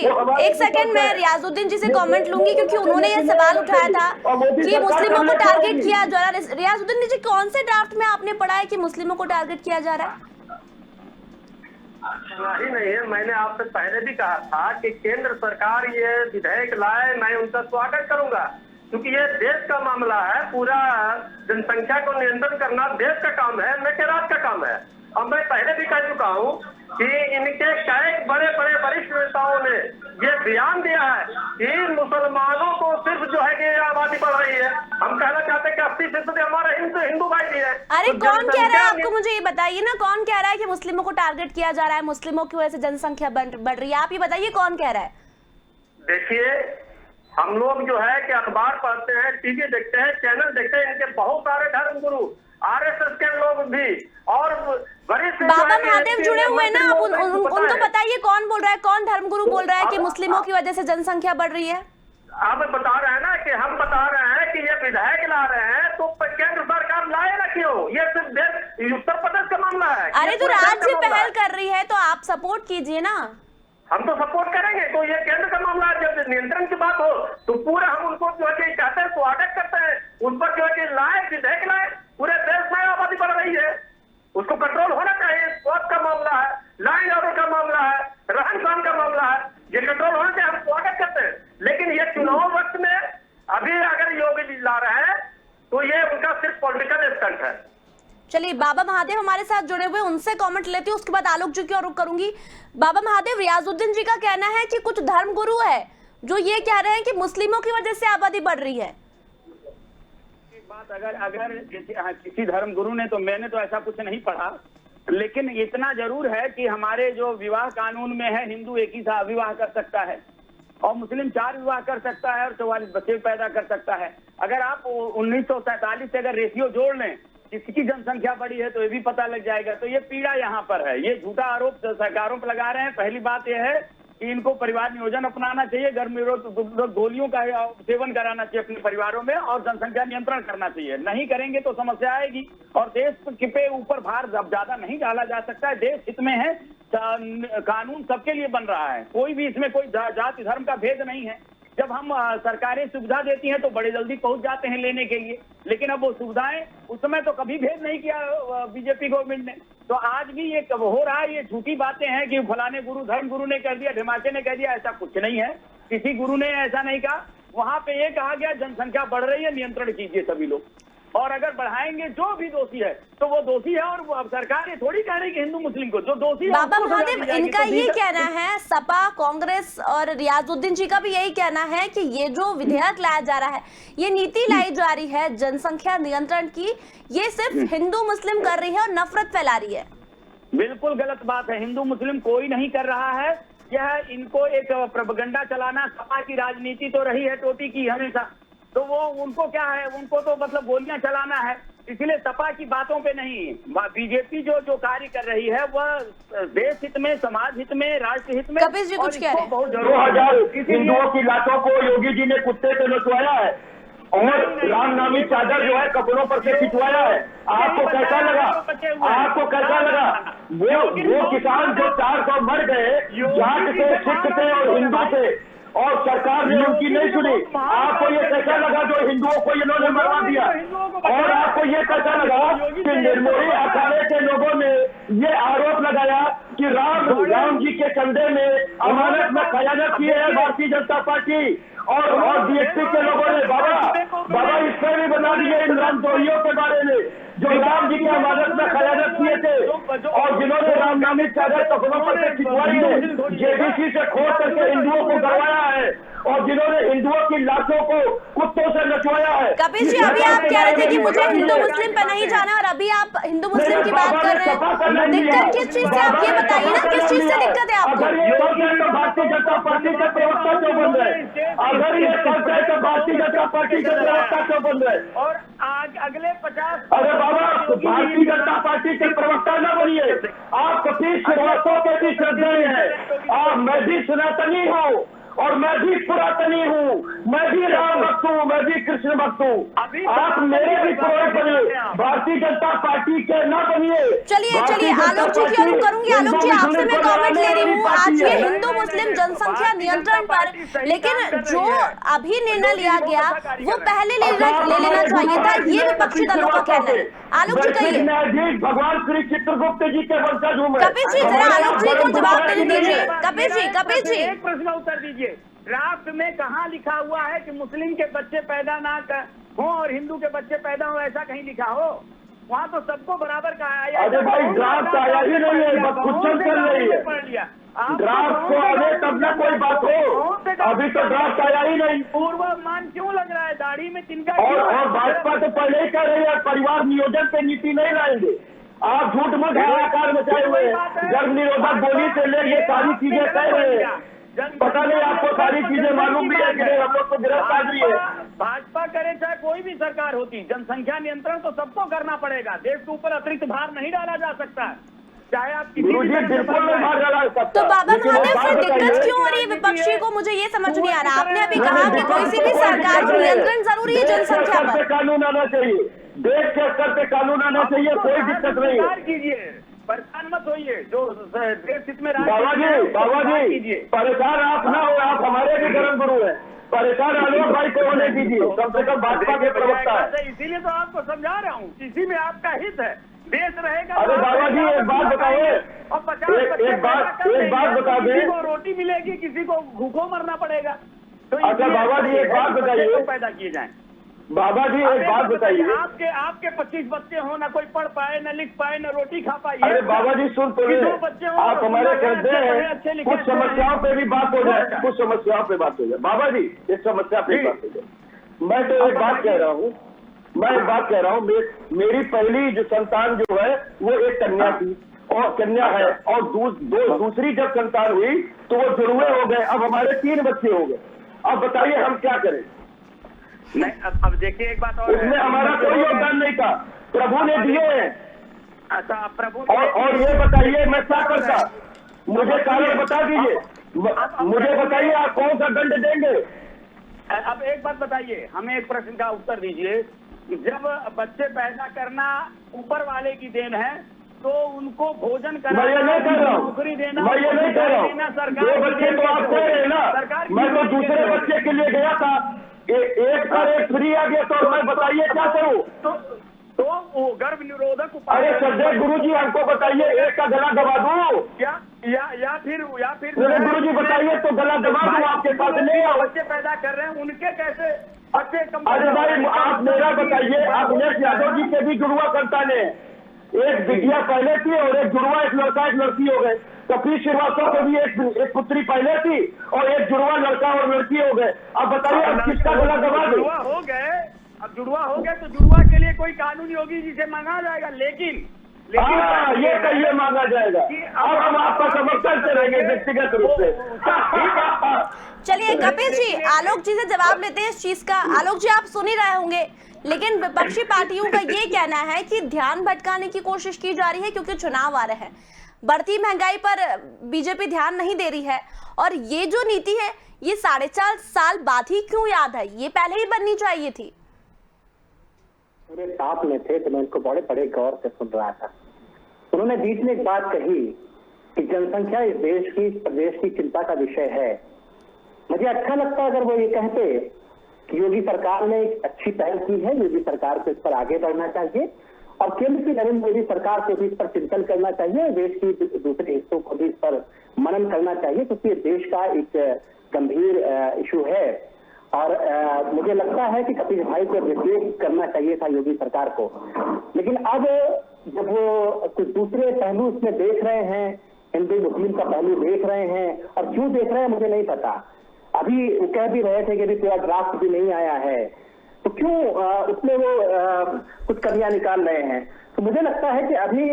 एक सेकंड, मैं रियाजुद्दीन जी से कमेंट लूंगी, क्योंकि उन्होंने ये सवाल उठाया था कि मुस्लिमों को टारगेट किया जा रहा है। रियाजुद्दीन जी कौन से ड्राफ्ट में आपने पढ़ा है कि मुस्लिमों को टारगेट किया जा रहा है? ही नहीं है, मैंने आपसे पहले भी कहा था कि केंद्र सरकार ये विधेयक लाए, मैं उनका स्वागत करूंगा, क्योंकि ये देश का मामला है। पूरा जनसंख्या को नियंत्रण करना देश का काम है, न कि राज्य का काम है। और मैं पहले भी कह चुका हूँ कि इनके कई बड़े बड़े वरिष्ठ नेताओं ने ये बयान दिया है कि मुसलमानों को सिर्फ जो है कि आबादी बढ़ रही है। हम कहना चाहते हैं कि 80% हमारे हिंदू भाई भी है। अरे तो कौन कह रहा है? जनसंख्या आपको मुझे ये बताइए ना, कौन कह रहा है कि मुस्लिमों को टारगेट किया जा रहा है, मुस्लिमों की वजह से जनसंख्या बढ़ रही है? आप ये बताइए कौन कह रहा है? देखिए, हम लोग जो है कि अखबार पढ़ते हैं, टीवी देखते हैं, चैनल देखते हैं, इनके बहुत सारे धर्म गुरु, आरएसएस के लोग भी और वरिष्ठ बाबा महादेव जुड़े हुए ना, आप उनको बताइए कौन बोल रहा है, कौन धर्मगुरु बोल रहा है कि मुस्लिमों की वजह से जनसंख्या बढ़ रही है? आप बता रहे हैं ना कि हम बता रहे हैं कि ये विधायक ला रहे हैं, तो केंद्र सरकार लाए ना क्यों? ये सिर्फ उत्तर प्रदेश का मामला है। अरे तो राज्य पहल कर रही है तो आप सपोर्ट कीजिए ना। हम तो सपोर्ट करेंगे, तो ये केंद्र का मामला है। जब नियंत्रण की बात हो तो पूरा हम उनको जो है कि कहते हैं, स्वागत करते हैं, उन पर जो है कि लाए, विधेयक लाए। पूरे देश में आबादी बढ़ रही है, उसको कंट्रोल होना चाहिए। स्वास्थ्य का मामला है, लाइन ऑर्डर का मामला है, रहन सहन का मामला है, ये कंट्रोल होना चाहिए। हम स्वागत करते हैं, लेकिन ये चुनाव वक्त में अभी अगर योगी जी ला रहे हैं तो ये उनका सिर्फ पॉलिटिकल स्टंट है। चलिए, बाबा महादेव हमारे साथ जुड़े हुए, उनसे कमेंट लेती हूँ, उसके बाद आलोक जी की और रुख करूंगी। बाबा महादेव, रियाजुद्दीन जी का कहना है कि कुछ धर्मगुरु है जो ये कह रहे हैं कि मुस्लिमों की वजह से आबादी बढ़ रही है। बात अगर किसी धर्मगुरु ने, तो मैंने तो ऐसा कुछ नहीं पढ़ा, लेकिन इतना जरूर है कि हमारे जो विवाह कानून में है, हिंदू एक ही विवाह कर सकता है और मुस्लिम 4 विवाह कर सकता है और 44 बच्चे पैदा कर सकता है। अगर आप 1947 से अगर रेशियो जोड़ लें किसकी जनसंख्या बढ़ी है तो ये भी पता लग जाएगा। तो ये पीड़ा यहाँ पर है, ये झूठा आरोप सरकारों पर लगा रहे हैं। पहली बात यह है कि इनको परिवार नियोजन अपनाना चाहिए, गर्भ निरोधक गोलियों का सेवन कराना चाहिए अपने परिवारों में और जनसंख्या नियंत्रण करना चाहिए। नहीं करेंगे तो समस्या आएगी और देश के ऊपर भार अब ज्यादा नहीं डाला जा सकता है। देश हित में है, कानून सबके लिए बन रहा है, कोई भी इसमें कोई जाति धर्म का भेद नहीं है। जब हम सरकारें सुविधा देती हैं तो बड़े जल्दी पहुंच जाते हैं लेने के लिए, लेकिन अब वो सुविधाएं उस समय तो कभी भेद नहीं किया बीजेपी गवर्नमेंट ने। तो आज भी ये कब हो रहा है, ये झूठी बातें हैं कि फलाने गुरु धर्म गुरु ने कर दिया, ढिमाके ने कर दिया, ऐसा कुछ नहीं है। किसी गुरु ने ऐसा नहीं कहा। वहां पे ये कहा गया जनसंख्या बढ़ रही है, नियंत्रण कीजिए सभी लोग, और अगर बढ़ाएंगे जो भी दोषी है तो वो दोषी है। और वो अब सरकार ये थोड़ी कह रही कि हिंदू मुस्लिम को, जो दोषी है बाबा महादेव, इनका ये कहना है, सपा कांग्रेस और रियाजुद्दीन जी का भी यही कहना है कि ये जो विधेयक लाया जा रहा है, ये नीति लाई जा रही है जनसंख्या नियंत्रण की, ये सिर्फ हिंदू मुस्लिम कर रही है और नफरत फैला रही है। बिल्कुल गलत बात है। हिंदू मुस्लिम कोई नहीं कर रहा है। यह इनको एक प्रोपेगेंडा चलाना, सपा की राजनीति तो रही है टोटी की हमेशा, तो वो उनको क्या है, उनको तो मतलब गोलियां चलाना है। इसलिए सपा की बातों पे नहीं, बीजेपी जो कार्य कर रही है वह देश हित में, समाज हित में, राष्ट्र हित में। कपिल जी कुछ कह रहे हैं। 2000 हिंदुओं की लाशों को योगी जी ने कुत्ते से नचवाया है और रामनामी चादर जो है कपड़ों पर से खिंचवाया है। आपको कैसा लगा? आपको कैसा लगा? वो किसान जो 400 मर गए जाट से, सिख से और हिंदू से, और सरकार ने उनकी नहीं सुनी। आपको ये कैसा लगा जो हिंदुओं को इन्होंने मरवा दिया? और आपको ये कैसा लगा कि निर्मोही अखाड़े के लोगों ने ये आरोप लगाया कि राम जी के कंधे में अमानत में खयानत की है भारतीय जनता पार्टी और बीएसपी के लोगों ने? बाबा इसमें भी बना दिए इन रामद्रोहियों के बारे में जो राम जी की अमानत में खयानत किए थे और जिन्होंने रामनामी चादर कपड़ों पर से खिंचवाई है, जेबीसी से खोद करके हिंदुओं को गवाया है और जिन्होंने हिंदुओं की लाशों को कुत्तों से नचवाया है। कपिल जी, अभी आप कह रहे थे कि मुझे हिंदू मुस्लिम पे नहीं जाना और अभी आप हिंदू मुस्लिम की बात कर रहे हैं। दिक्कत किस चीज से, आप ये बताइए ना, किस चीज से दिक्कत है आपको? अगर ये करते हैं तो भारतीय जनता पार्टी के प्रवक्ता क्यों बन रहे? अगर ये करते हैं तो भारतीय जनता पार्टी के प्रवक्ता क्यों बन रहे? और अगले 50 अरे बाबा, भारतीय जनता पार्टी के प्रवक्ता न बनिए। आप सतीश श्रीवास्तव के भी श्रद्धेय हैं। मैं भी सनातनी हूँ और मैं भी पुरातनी हूँ, मैं भी राम भक्त हूँ, मैं भी कृष्ण भक्त हूँ। आप मेरे भी पुरोहित बनिए, भारतीय जनता पार्टी के न बनिए। चलिए आलोक जी की अनुरोध करूंगी। आलोक जी, आपसे मैं कमेंट ले रही हूँ आज ये हिंदू मुस्लिम जनसंख्या नियंत्रण पर, लेकिन जो अभी निर्णय लिया गया वो पहले ले लेना चाहिए था, ये विपक्षी दलों का कहना है। आलोक जी कहिए। भगवान श्री चित्रगुप्त जी के वंशज हूँ। कपिल जी, जरा आलोक जी को जवाब देने दीजिए। कपिल जी एक प्रश्न उत्तर दीजिए। राष्ट्र में कहाँ लिखा हुआ है कि मुस्लिम के बच्चे पैदा ना हो और हिंदू के बच्चे पैदा हो? ऐसा कहीं लिखा हो? वहाँ तो सबको बराबर कहा है। अरे भाई ड्राफ्ट आया ही नहीं है, बस कुछ चल रही है। पढ़ लिया ड्राफ्ट को आने तब ना कोई बात हो, अभी तो ड्राफ्ट आया ही नहीं। पूर्वानुमान क्यों लग रहा है दाढ़ी में तिनका? और भाजपा तो पहले ही कह रही है परिवार नियोजन पे नीति नहीं लाएंगे। आप झूठ मूठ हाहाकार मचाए हुए गर्भ निरोधक बोली से ले ये सारी चीजें कह रहे हैं। पता नहीं आपको सारी चीजें मालूम भी है कि नहीं, हम लोग को गिरफ्तार भी है। भाजपा करे चाहे कोई भी सरकार होती, जनसंख्या नियंत्रण तो सबको करना पड़ेगा। देश के ऊपर अतिरिक्त भार नहीं डाला जा सकता है, चाहे आप किसी भी बिल्कुल नहीं भार डाला सकता। तो बाबा महादेव फिर दिक्कत क्यों हो रही है विपक्षी को? मुझे ये समझ नहीं आ रहा। आपने अभी कहा कि कोई सी भी सरकार नियंत्रण जरूरी है जनसंख्या पर। कानून आना चाहिए, देश के स्तर पे कानून आना चाहिए, कोई दिक्कत नहीं है। कीजिए, परेशान मत होइए। जो देश हित में बाबा जी परेशान आप ना हो, आप हमारे भी धर्म गुरु हैं। परेशान आलोक भाई को होने दीजिए, कम से कम भाजपा के प्रवक्ता है। इसीलिए तो आपको समझा रहा हूँ, इसी में आपका हित है। देश रहेगा। अरे बाबा जी एक बात बताइए, और 50 एक बात बता दें। किसी को रोटी मिलेगी, किसी को भूखों मरना पड़ेगा। तो अच्छा बाबा जी एक बात बताइए, पैदा किए जाए। बाबा जी एक बात बताइए, आपके 25 बच्चे हो, ना कोई पढ़ पाए, न लिख पाए, न रोटी खा पाए। अरे बाबा जी सुन तो आप हमारे कहते हैं कुछ समस्याओं पे भी बात हो जाए, कुछ समस्याओं पे बात हो जाए। बाबा जी एक समस्या पे बात हो जाए। मैं तो एक बात कह रहा हूँ, मेरी पहली जो संतान जो है वो एक कन्या थी और कन्या है, और दूसरी जब संतान हुई तो वो जुड़वे हो गए। अब हमारे 3 बच्चे हो गए। अब बताइए हम क्या करें? नहीं, अब देखिए एक बात और, उसमें हमारा कोई योगदान नहीं था, प्रभु ने दिए हैं। अच्छा प्रभु और ये बताइए मैं क्या करता, मुझे कारण बता दीजिए, मुझे बताइए आप कौन सा दंड देंगे? अब एक बात बताइए, हमें एक प्रश्न का उत्तर दीजिए। जब बच्चे पैदा करना ऊपर वाले की देन है, तो उनको भोजन कराना, मैं ये नहीं कह रहा हूँ, नौकरी देना, मैं ये नहीं कह रहा हूँ। 2 बच्चे तो आप कह रहे हैं ना, मैं तो दूसरे बच्चे के लिए गया था, एक पर एक फ्री आ गया, तो मैं बताइए क्या करूँ? तो वो गर्भ निरोधक उपाय। अरे सज्जन गुरु जी हमको बताइए, एक का गला दबा दूं या फिर गुरु जी बताइए तो गला दबा दूं, आपके पास नहीं है। बच्चे पैदा कर रहे हैं उनके कैसे अच्छे कम? अरे भाई आप मेरा बताइए, आप उमेश यादव जी के भी जुड़वा संतान है, एक बिटिया पहले थी और एक जुड़वा, एक लड़का एक लड़की हो गए। कपिल श्रीवास्तव को भी एक पुत्री पहले थी और एक जुड़वा लड़का और लड़की हो गए। अब बताइए अब किसका गला दबा दूं? हो गए, अब जुड़वा हो गए तो जुड़वा के लिए कोई कानून होगी जिसे मांगा जाएगा, लेकिन ये कहिए मांगा जाएगा। अब हम आपका समर्थन करेंगे व्यक्तिगत रूप से। चलिए कपिल जी, आलोक जी से जवाब लेते हैं इस चीज का। आलोक जी आप सुन ही रहे होंगे, लेकिन विपक्षी पार्टियों का ये कहना है कि ध्यान भटकाने की कोशिश की जा रही है क्योंकि चुनाव आ रहे हैं। बढ़ती महंगाई पर बीजेपी ध्यान नहीं दे रही है, और ये जो नीति है ये 4.5 साल बाद ही क्यों याद है? ये पहले ही बननी चाहिए थी। पूरे साथ में थे तो मैं इनको बड़े बड़े गौर से सुन रहा था। उन्होंने बीच में एक बात कही कि जनसंख्या इस देश की, प्रदेश की चिंता का विषय है। मुझे अच्छा लगता अगर वो ये कहते कि योगी सरकार ने एक अच्छी पहल की है, योगी सरकार को इस पर आगे बढ़ना चाहिए और केंद्र की नरेंद्र मोदी सरकार को भी इस पर चिंतन करना चाहिए, देश की दूसरे हिस्सों को भी इस पर मनन करना चाहिए, क्योंकि ये देश का एक गंभीर इशू है। और मुझे लगता है कि कपिल भाई को रिप्लेस करना चाहिए था योगी सरकार को। लेकिन अब जब वो कुछ दूसरे पहलू इसमें देख रहे हैं, हिंदू मुस्लिम का पहलू देख रहे हैं, और क्यों देख रहे हैं मुझे नहीं पता। अभी वो कह भी रहे थे कि अभी पूरा ड्राफ्ट भी नहीं आया है, तो क्यों उसमें वो कुछ कमियां निकाल रहे हैं। तो मुझे लगता है कि अभी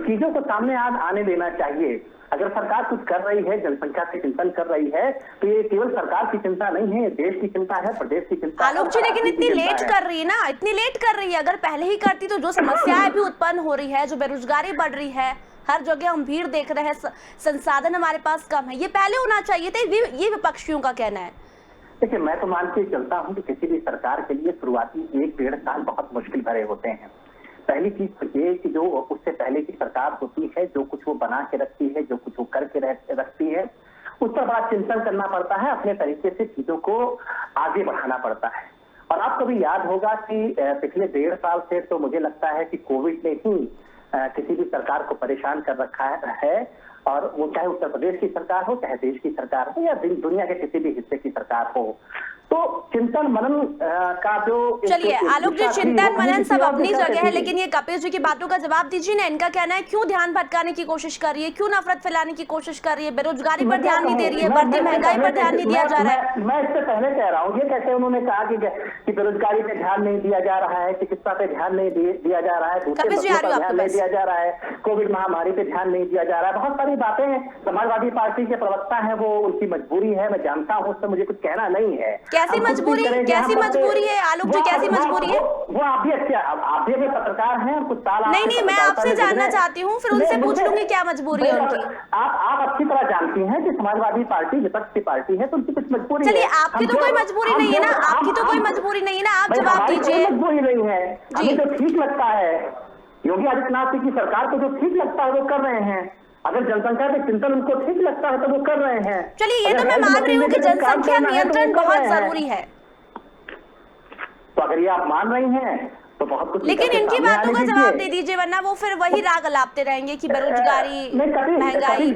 चीजों को सामने आने देना चाहिए। अगर सरकार कुछ कर रही है, जनसंख्या से चिंतन कर रही है, तो ये केवल सरकार की चिंता नहीं है, देश की चिंता है, प्रदेश की चिंता है। आलोक जी लेकिन इतनी लेट कर रही है ना, इतनी लेट कर रही है। अगर पहले ही करती तो जो समस्याएं भी उत्पन्न हो रही है, जो बेरोजगारी बढ़ रही है, हर जगह हम भीड़ देख रहे हैं, संसाधन हमारे पास कम है, ये पहले होना चाहिए था। ये विपक्षियों का कहना है। देखिए मैं तो मान के चलता हूँ कि किसी भी सरकार के लिए शुरुआती 1-1.5 साल बहुत मुश्किल भरे होते हैं। पहली चीज तो ये कि जो उससे पहले की सरकार होती है, जो कुछ वो बना के रखती है, जो कुछ वो करके रखती है, उस पर बड़ा चिंतन करना पड़ता है, अपने तरीके से चीजों को आगे बढ़ाना पड़ता है। और आपको भी याद होगा कि पिछले 1.5 साल से तो मुझे लगता है कि कोविड ने ही किसी भी सरकार को परेशान कर रखा है, और वो चाहे उत्तर प्रदेश की सरकार हो, चाहे देश की सरकार हो, या दुनिया के किसी भी हिस्से की सरकार हो। तो चिंतन मनन का जो चलिए आलोक जी, चिंतन मनन सब अपनी जगह है, लेकिन ये कपिल जी की बातों का जवाब दीजिए ना। इनका कहना है क्यों ध्यान भटकाने की कोशिश कर रही है, क्यों नफरत फैलाने की कोशिश कर रही है, बेरोजगारी पर ध्यान नहीं दे रही है, बढ़ती महंगाई पर ध्यान नहीं दिया जा रहा है। मैं इससे पहले कह रहा हूँ, ये कैसे उन्होंने कहा कि बेरोजगारी पे ध्यान नहीं दिया जा रहा है, चिकित्सा पे ध्यान नहीं दिया जा रहा है, दूसरे मसलों पर ध्यान नहीं दिया जा रहा है, कोविड महामारी पे ध्यान नहीं दिया जा रहा है, बहुत सारी बातें हैं। समाजवादी पार्टी के प्रवक्ता है वो, उनकी मजबूरी है, मैं जानता हूँ, उससे मुझे कुछ कहना नहीं है। कैसी मजबूरी है आलोक जी, कैसी मजबूरी है? वो आप भी पत्रकार हैं, कुछ साल नहीं, मैं आपसे जानना चाहती हूँ, फिर उनसे पूछ लूंगी क्या मजबूरी है उनकी। आप अच्छी तरह जानती हैं कि समाजवादी पार्टी विपक्ष की पार्टी है, तो उनकी कुछ मजबूरी है। चलिए, आपकी तो कोई मजबूरी नहीं है ना, आपकी तो कोई मजबूरी नहीं है ना, आप जवाब दीजिए। मजबूरी नहीं है, हमें जो ठीक लगता है, योगी आदित्यनाथ जी की सरकार को जो ठीक लगता है वो कर रहे हैं। अगर जनसंख्या के चिंतन उनको ठीक लगता है तो वो कर रहे हैं। चलिए, ये तो मैं मान रही हूँ कि जनसंख्या नियंत्रण बहुत जरूरी है, तो अगर ये आप मान रही हैं तो बहुत कुछ, लेकिन इनकी बातों का जवाब दे दीजिए, वरना वो फिर वही राग अलापते रहेंगे कि बेरोजगारी, महंगाई।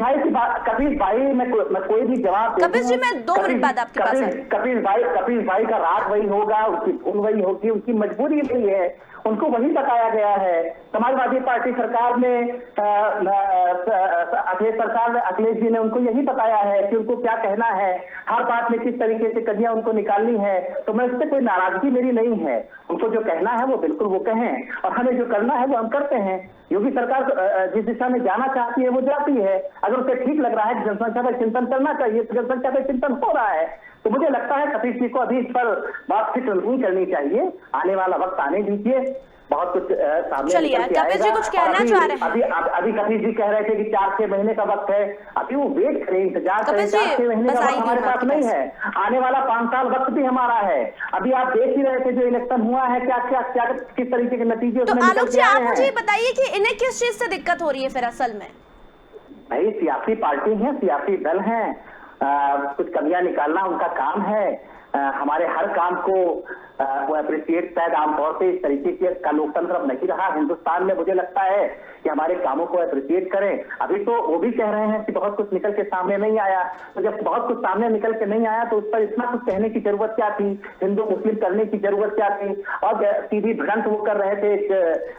कपिल भाई, मैं कोई भी जवाब, कपिल जी मैं 2 मिनट बाद आपके पास है। कपिल भाई का राग वही होगा, उसकी धुन वही होगी, उनकी मजबूरी वही है, उनको वही बताया गया है। समाजवादी पार्टी सरकार में अखिलेश जी ने उनको यही बताया है कि उनको क्या कहना है, हर बात में किस तरीके से कजियां उनको निकालनी है। तो मैं इससे कोई नाराजगी मेरी नहीं है, उनको जो कहना है वो बिल्कुल वो कहें, और हमें जो करना है वो हम करते हैं। योगी सरकार जिस दिशा में जाना चाहती है वो जाती है। अगर उसे ठीक लग रहा है कि जनसंख्या का चिंतन करना चाहिए तो जनसंख्या का चिंतन हो रहा है। तो मुझे लगता है कपिल जी को अभी इस पर बातचीत नहीं करनी चाहिए, आने वाला वक्त आने दीजिए, बहुत कुछ सामने। चलिए, कपिल जी कुछ कहना चाह रहे हैं। अभी कपिल जी कह रहे थे कि 4-6 महीने का वक्त है, अभी वो वेट करें, इंतजार करें। 4-6 महीने का वक्त हमारे पास नहीं है, आने वाला 5 साल वक्त भी हमारा है। अभी आप देख ही रहे थे जो इलेक्शन हुआ है, क्या किस तरीके के नतीजे। तो आलोक जी, आप मुझे बताइए कि इन्हें किस चीज से दिक्कत हो रही है फिर असल में? भाई, सियासी पार्टी है, सियासी दल है, कुछ कमियां निकालना उनका काम है। हमारे हर काम को वो अप्रिशिएट शायद आमतौर पे इस तरीके का लोकतंत्र अब नहीं रहा हिंदुस्तान में। मुझे लगता है कि हमारे कामों को अप्रिशिएट करें। अभी तो वो भी कह रहे हैं कि बहुत कुछ निकल के सामने नहीं आया, तो जब बहुत कुछ सामने निकल के नहीं आया तो उस पर इतना कुछ कहने की जरूरत क्या थी, हिंदू मुस्लिम करने की जरूरत क्या थी? और सीधी भिड़ंत वो कर रहे थे।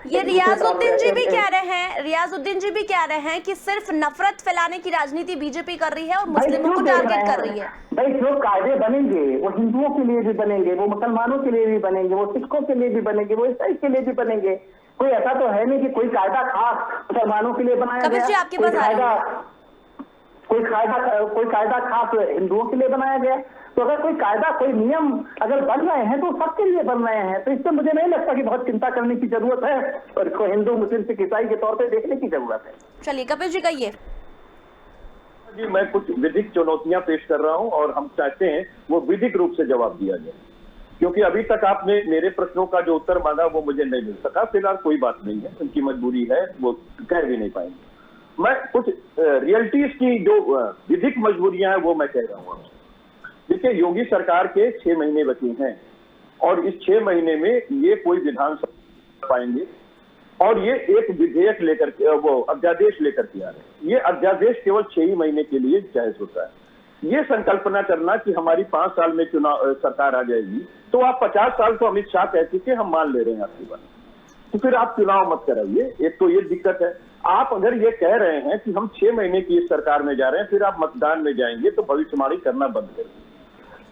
ये रियाजुद्दीन जी भी कह रहे हैं कि सिर्फ नफरत फैलाने की राजनीति बीजेपी कर रही है और मुस्लिमों को टारगेट कर रही है। भाई, जो कायदे बनेंगे वो हिंदुओं के लिए भी बनेंगे, वो मुसलमानों के लिए भी बनेंगे, वो सिखों के लिए भी बनेंगे, वो ईसाई के लिए भी बनेंगे। कोई ऐसा तो है नहीं कि कोई कायदा खास मुसलमानों के लिए बनाया गया, कोई कायदा खास हिंदुओं के लिए बनाया गया। तो अगर कोई कायदा, कोई नियम अगर बन रहे हैं तो सबके लिए बन रहे हैं। तो इससे मुझे नहीं लगता कि बहुत चिंता करने की जरूरत है और इसको हिंदू मुस्लिम सिख ईसाई के तौर पर देखने की जरूरत है। चलिए कपिल जी कहिए। जी, मैं कुछ विधिक चुनौतियां पेश कर रहा हूं और हम चाहते हैं वो विधिक रूप से जवाब दिया जाए, क्योंकि अभी तक आपने मेरे प्रश्नों का जो उत्तर मांगा वो मुझे नहीं मिल सका। फिलहाल कोई बात नहीं है, उनकी मजबूरी है, वो कह भी नहीं पाएंगे। मैं कुछ रियलिटीज की जो विधिक मजबूरियां हैं वो मैं कह रहा हूँ। देखिए, योगी सरकार के 6 महीने बचे हैं और इस 6 महीने में ये कोई विधानसभा पाएंगे और ये एक विधेयक लेकर के, वो अध्यादेश लेकर के आ रहे हैं। ये अध्यादेश केवल 6 ही महीने के लिए जायज होता है। ये संकल्पना करना कि हमारी 5 साल में चुनाव सरकार आ जाएगी, तो आप 50 साल तो अमित शाह कहते थे, हम मान ले रहे हैं आपकी बात, तो फिर आप चुनाव मत कराइए। एक तो ये दिक्कत है। आप अगर ये कह रहे हैं कि हम 6 महीने की इस सरकार में जा रहे हैं, फिर आप मतदान में जाएंगे तो भविष्यवाणी करना बंद करें।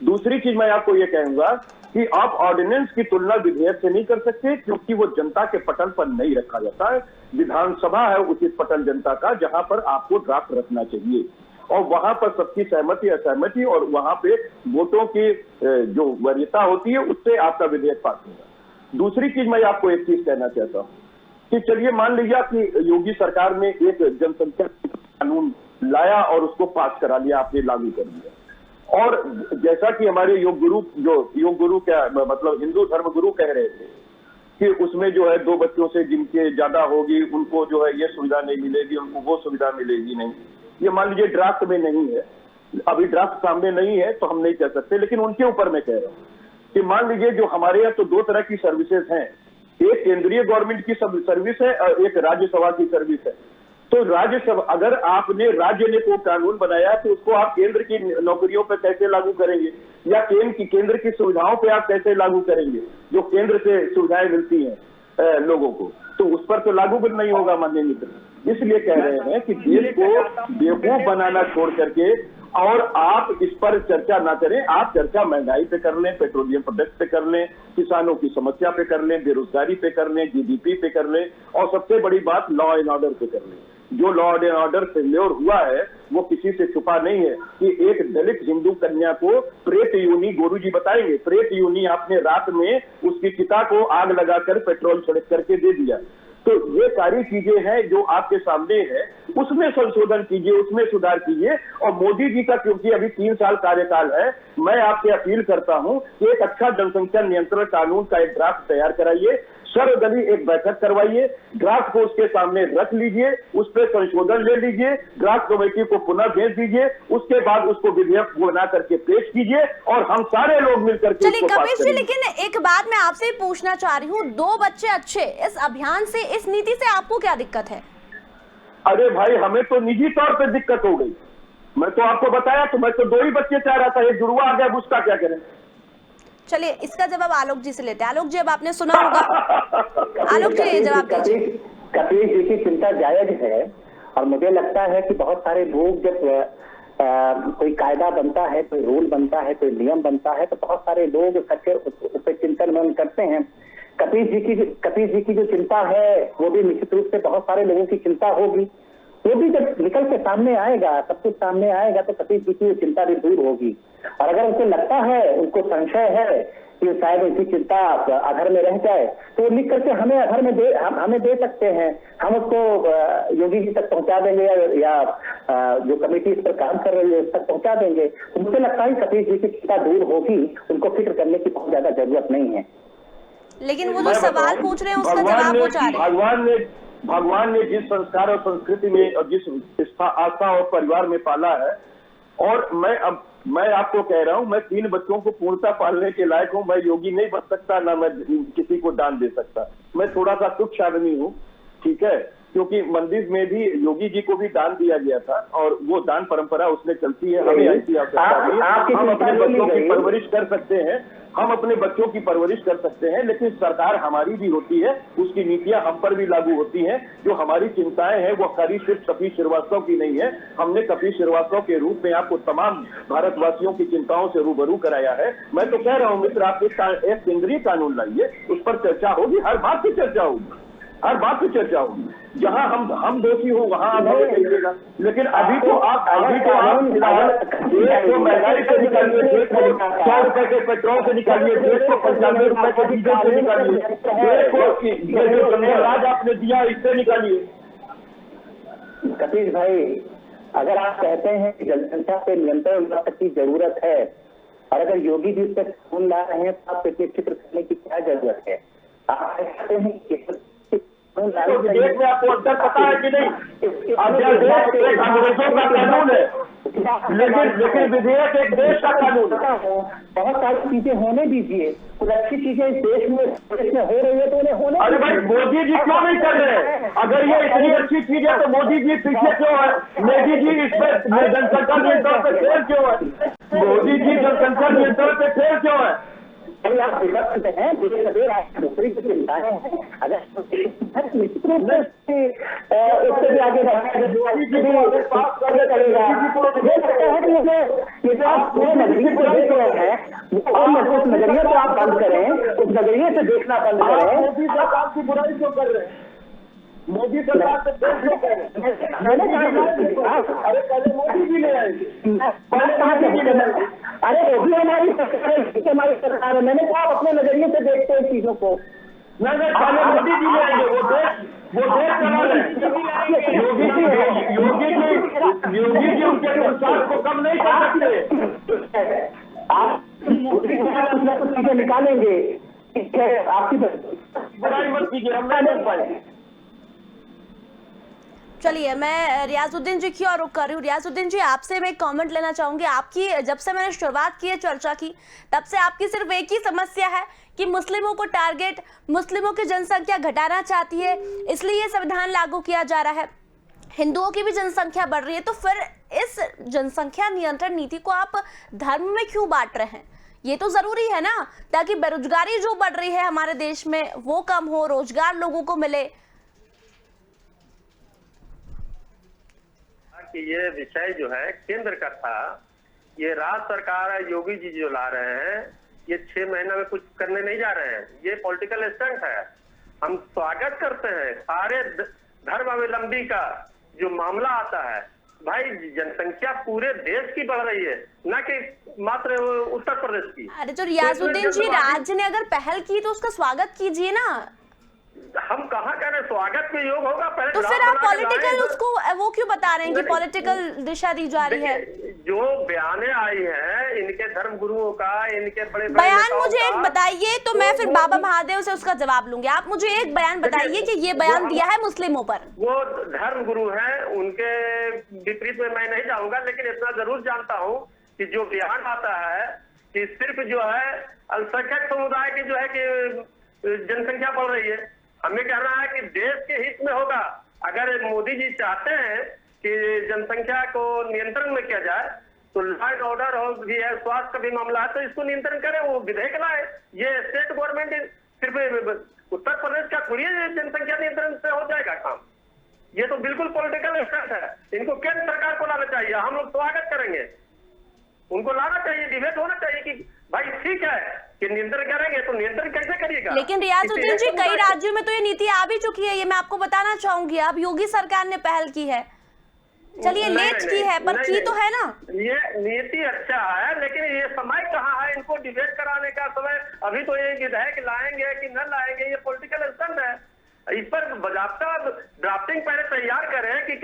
दूसरी चीज मैं आपको ये कहूंगा कि आप ऑर्डिनेंस की तुलना विधेयक से नहीं कर सकते, क्योंकि वो जनता के पटल पर नहीं रखा जाता है। विधानसभा है उचित पटल जनता का, जहां पर आपको ड्राफ्ट रखना चाहिए और वहां पर सबकी सहमति असहमति और वहां पे वोटों की जो वरीयता होती है उससे आपका विधेयक पास होगा। दूसरी चीज मैं आपको एक चीज कहना चाहता हूं कि चलिए मान लीजिए कि योगी सरकार ने एक जनसंख्या कानून लाया और उसको पास करा लिया, आपने लागू कर दिया, और जैसा कि हमारे योग गुरु क्या मतलब हिंदू धर्म गुरु कह रहे थे कि उसमें जो है 2 बच्चों से जिनके ज्यादा होगी उनको जो है ये सुविधा नहीं मिलेगी, उनको वो सुविधा मिलेगी नहीं। ये मान लीजिए ड्राफ्ट में नहीं है, अभी ड्राफ्ट सामने नहीं है तो हम नहीं कह सकते, लेकिन उनके ऊपर मैं कह रहा हूँ कि मान लीजिए जो हमारे यहाँ तो 2 तरह की सर्विसेज हैं, एक केंद्रीय गवर्नमेंट की सर्विस है और एक राज्यसभा की सर्विस है। तो राज्यसभा, अगर आपने राज्य ने कोई कानून बनाया तो उसको आप केंद्र की नौकरियों पर कैसे लागू करेंगे, या केंद्र की सुविधाओं पे आप कैसे लागू करेंगे, जो केंद्र से सुविधाएं मिलती हैं लोगों को, तो उस पर तो लागू भी नहीं होगा माननीय मित्र। इसलिए कह रहे हैं कि देश को बेवकूफ बनाना छोड़ करके और आप इस पर चर्चा ना करें, आप चर्चा महंगाई पे कर लें, पेट्रोलियम प्रोडक्ट पे कर लें, किसानों की समस्या पे कर लें, बेरोजगारी पे कर लें, जीडीपी पे कर लें, और सबसे बड़ी बात लॉ एंड ऑर्डर पे कर लें। जो लॉ एंड ऑर्डर फेल्योर हुआ है वो किसी से छुपा नहीं है कि एक दलित हिंदू कन्या को प्रेत योनि, गुरुजी बताएंगे, प्रेत योनि आपने रात में उसकी चिता को आग लगाकर पेट्रोल छिड़क करके दे दिया। तो ये सारी चीजें हैं जो आपके सामने है, उसमें संशोधन कीजिए, उसमें सुधार कीजिए। और मोदी जी का क्योंकि अभी 3 साल कार्यकाल है, मैं आपसे अपील करता हूं कि एक अच्छा जनसंख्या नियंत्रण कानून का एक ड्राफ्ट तैयार कराइए, सर्वदलीय एक बैठक करवाइए, ड्राफ्ट को उसके सामने रख लीजिए, उस पर संशोधन ले लीजिए, ड्राफ्ट कमेटी को पुनः भेज दीजिए, उसके बाद उसको विधेयक बना करके पेश कीजिए और हम सारे लोग मिलकर के चलिए कपिश जी, लेकिन एक बात मैं आपसे पूछना चाह रही हूँ, 2 बच्चे अच्छे, इस अभियान से, इस नीति से आपको क्या दिक्कत है? अरे भाई, हमें तो निजी तौर पे दिक्कत हो गई। मैं तो आपको बताया, तो मैं तो 2 ही बच्चे चाह रहा था, एक जुड़वा आ गया, उसका क्या करें? चलिए इसका जवाब आलोक जी से लेते हैं। आलोक जी, अब आपने सुना होगा, आलोक जी जवाब दीजिए। कपिश जी की चिंता जायज है, और मुझे लगता है कि बहुत सारे लोग जब कोई कायदा बनता है, कोई रूल बनता है, कोई नियम बनता है, तो बहुत सारे लोग सच्चे उस पर चिंतन मनन करते हैं। कपिश जी की जो चिंता है वो भी निश्चित रूप से बहुत सारे लोगों की चिंता होगी। वो भी जब निकल के सामने आएगा, सब कुछ सामने आएगा, तो कपिश जी की चिंता भी दूर होगी। और अगर उनको लगता है, उनको संशय है कि शायद उनकी चिंता अधर में रह जाए, तो लिख करके हमें अधर में हमें दे सकते हैं, हम उसको योगी जी तक पहुंचा देंगे, या जो कमेटी इस पर काम कर रही है उस तक पहुंचा देंगे। तो मुझे लगता है कपिश जी की चिंता दूर होगी, उनको फिक्र करने की बहुत ज्यादा जरूरत नहीं है। लेकिन वो जो सवाल पूछ रहे हैं उसका जवाब वो चाह रहे हैं। भगवान ने जिस संस्कार और संस्कृति में और जिस आस्था और परिवार में पाला है, और मैं आपको कह रहा हूं, मैं 3 बच्चों को पूर्णता पालने के लायक हूं। मैं योगी नहीं बन सकता, ना मैं किसी को दान दे सकता। मैं थोड़ा सा तुच्छ आदमी हूं, ठीक है, क्योंकि मंदिर में भी योगी जी को भी दान दिया गया था, और वो दान परंपरा उसमें चलती है। हमें ऐसी आवश्यकता नहीं है, हम अपने बच्चों की परवरिश कर सकते हैं, हम अपने बच्चों की परवरिश कर सकते हैं, लेकिन सरकार हमारी भी होती है, उसकी नीतियां हम पर भी लागू होती हैं। जो हमारी चिंताएं हैं वो खाली सिर्फ कपिश श्रीवास्तव की नहीं है। हमने कपिश श्रीवास्तव के रूप में आपको तमाम भारतवासियों की चिंताओं से रूबरू कराया है। मैं तो कह रहा हूं मित्र, आप एक केंद्रीय कानून लाइए, उस पर चर्चा होगी, हर बात की चर्चा होगी, हर बात की चर्चा होगी। जहां हम दोषी हो वहां आप हमें कहिएगा, लेकिन अभी तो आप देश को महंगाई से निकालिए, देश को 100 रुपए के पेट्रोल से निकालिए, देश को 95 रुपए के डीजल से निकालिए, देश को ये जो गंगाराज आपने दिया इससे निकालिए। कपिश भाई, अगर आप कहते हैं कि जनसंख्या पे नियंत्रण की जरूरत है, और अगर योगी जी इस पर कानून ला रहे हैं, तो आप इतने फिक्र करने की क्या जरूरत है? आप कहते हैं कि तो विधेयक में आपको अंतर पता है कि नहीं? अध्यादेश एक अंग्रेजों का कानून है, लेकिन विधेयक एक देश का कानून है। बहुत सारी चीजें होने दीजिए, कुछ अच्छी चीजें इस देश में हो रही है तो उन्हें होने। अरे भाई, मोदी जी क्यों नहीं कर रहे हैं? अगर ये इतनी अच्छी चीज है तो मोदी जी पीछे क्यों है? मोदी जी इस पर जनसंख्या नियंत्रण पे फेल क्यों है? मोदी जी जनसंख्या नियंत्रण पे फेल क्यों है? आप विवक्त हैं, दूसरी की चिंताएं हैं, अगर निश्चित रूप से उससे भी आगे करेगा। ये लगता है कि ये जो आप पूरे नजरिए को देख रहे हैं, उस नजरिए को आप बंद करें, उस नजरिए से देखना बंद करें। मोदी सरकार की बुराई क्यों कर रहे हैं? मोदी सरकार से क्यों कर रहे हैं? मैंने कहा, अरे पहले मोदी जी ले आए, पहले मोदी जी ले आए। अरे वो भी हमारी सरकार है, मैंने कहा अपने नजरिए से देखते हैं चीजों को। नहीं, पहले मोदी जी ले आएंगे, वो देश चला रहे हैं। योगी जी उनके संसार को कम नहीं कर सकते। आप कुछ चीजें निकालेंगे, आपकी बुराई मत कीजिए, हम नहीं कर पाएंगे। चलिए मैं रियाजुद्दीन जी की ओर रुख कर रही हूँ। रियाजुद्दीन जी, आपसे मैं कमेंट लेना चाहूंगी। आपकी जब से मैंने शुरुआत की है चर्चा की, तब से आपकी सिर्फ एक ही समस्या है कि मुस्लिमों को टारगेट, मुस्लिमों की जनसंख्या घटाना चाहती है, इसलिए ये संविधान लागू किया जा रहा है। हिंदुओं की भी जनसंख्या बढ़ रही है, तो फिर इस जनसंख्या नियंत्रण नीति को आप धर्म में क्यों बांट रहे हैं? ये तो जरूरी है ना, ताकि बेरोजगारी जो बढ़ रही है हमारे देश में वो कम हो, रोजगार लोगों को मिले। कि ये विषय जो है केंद्र का था, ये राज्य सरकार योगी जी जो ला रहे हैं, ये 6 महीने में कुछ करने नहीं जा रहे हैं। ये पॉलिटिकल स्टंट है। हम स्वागत करते हैं सारे धर्मावलंबी का जो मामला आता है। भाई जनसंख्या पूरे देश की बढ़ रही है, न कि मात्र उत्तर प्रदेश की। अरे जो रियाजुद्दीन जी, राज्य ने अगर पहल की तो उसका स्वागत कीजिए ना। हम कहाँ कह रहे हैं स्वागत के योग होगा? पहले तो फिर आप पॉलिटिकल उसको वो क्यों बता रहे हैं कि पॉलिटिकल दिशा दी जा रही है? जो बयाने आई है इनके धर्म गुरुओं का, इनके बड़े बयान मुझे एक बताइए, तो मैं फिर बाबा महादेव से उसका जवाब लूंगी। आप मुझे एक बयान बताइए कि ये बयान दिया है मुस्लिमों पर। वो धर्म गुरु हैं, उनके विपरीत में मैं नहीं जाऊंगा, लेकिन इतना जरूर जानता हूँ कि जो बयान आता है कि सिर्फ जो है अल्पसंख्यक समुदाय की जो है कि जनसंख्या बढ़ रही है। हमें कहना है कि देश के हित में होगा। अगर मोदी जी चाहते हैं कि जनसंख्या को नियंत्रण में किया जाए, तो लॉ एंड ऑर्डर हो भी है, स्वास्थ्य का भी मामला है, तो इसको नियंत्रण करें, वो विधेयक लाए। ये स्टेट गवर्नमेंट सिर्फ उत्तर प्रदेश का थोड़ी जनसंख्या नियंत्रण से हो जाएगा काम। ये तो बिल्कुल पॉलिटिकल स्टंट है। इनको केंद्र सरकार को लाना चाहिए। हम लोग स्वागत करेंगे, उनको लाना चाहिए, डिबेट होना चाहिए कि भाई ठीक है कि नियंत्रण करेंगे, तो नियंत्रण कैसे करिएगा? लेकिन रियाजुद्दीन जी, कई राज्यों में तो ये नीति आ भी चुकी है, ये मैं आपको बताना चाहूंगी। अब योगी सरकार ने पहल की है, चलिए लेट की है, पर की तो है ना। ये नीति अच्छा है, लेकिन ये समय कहाँ है इनको डिबेट कराने का समय? अभी तो ये विधेयक लाएंगे कि न लाएंगे, ये पॉलिटिकल स्टंट है। इस पर बाकायदा ड्राफ्टिंग पहले तैयार करें कि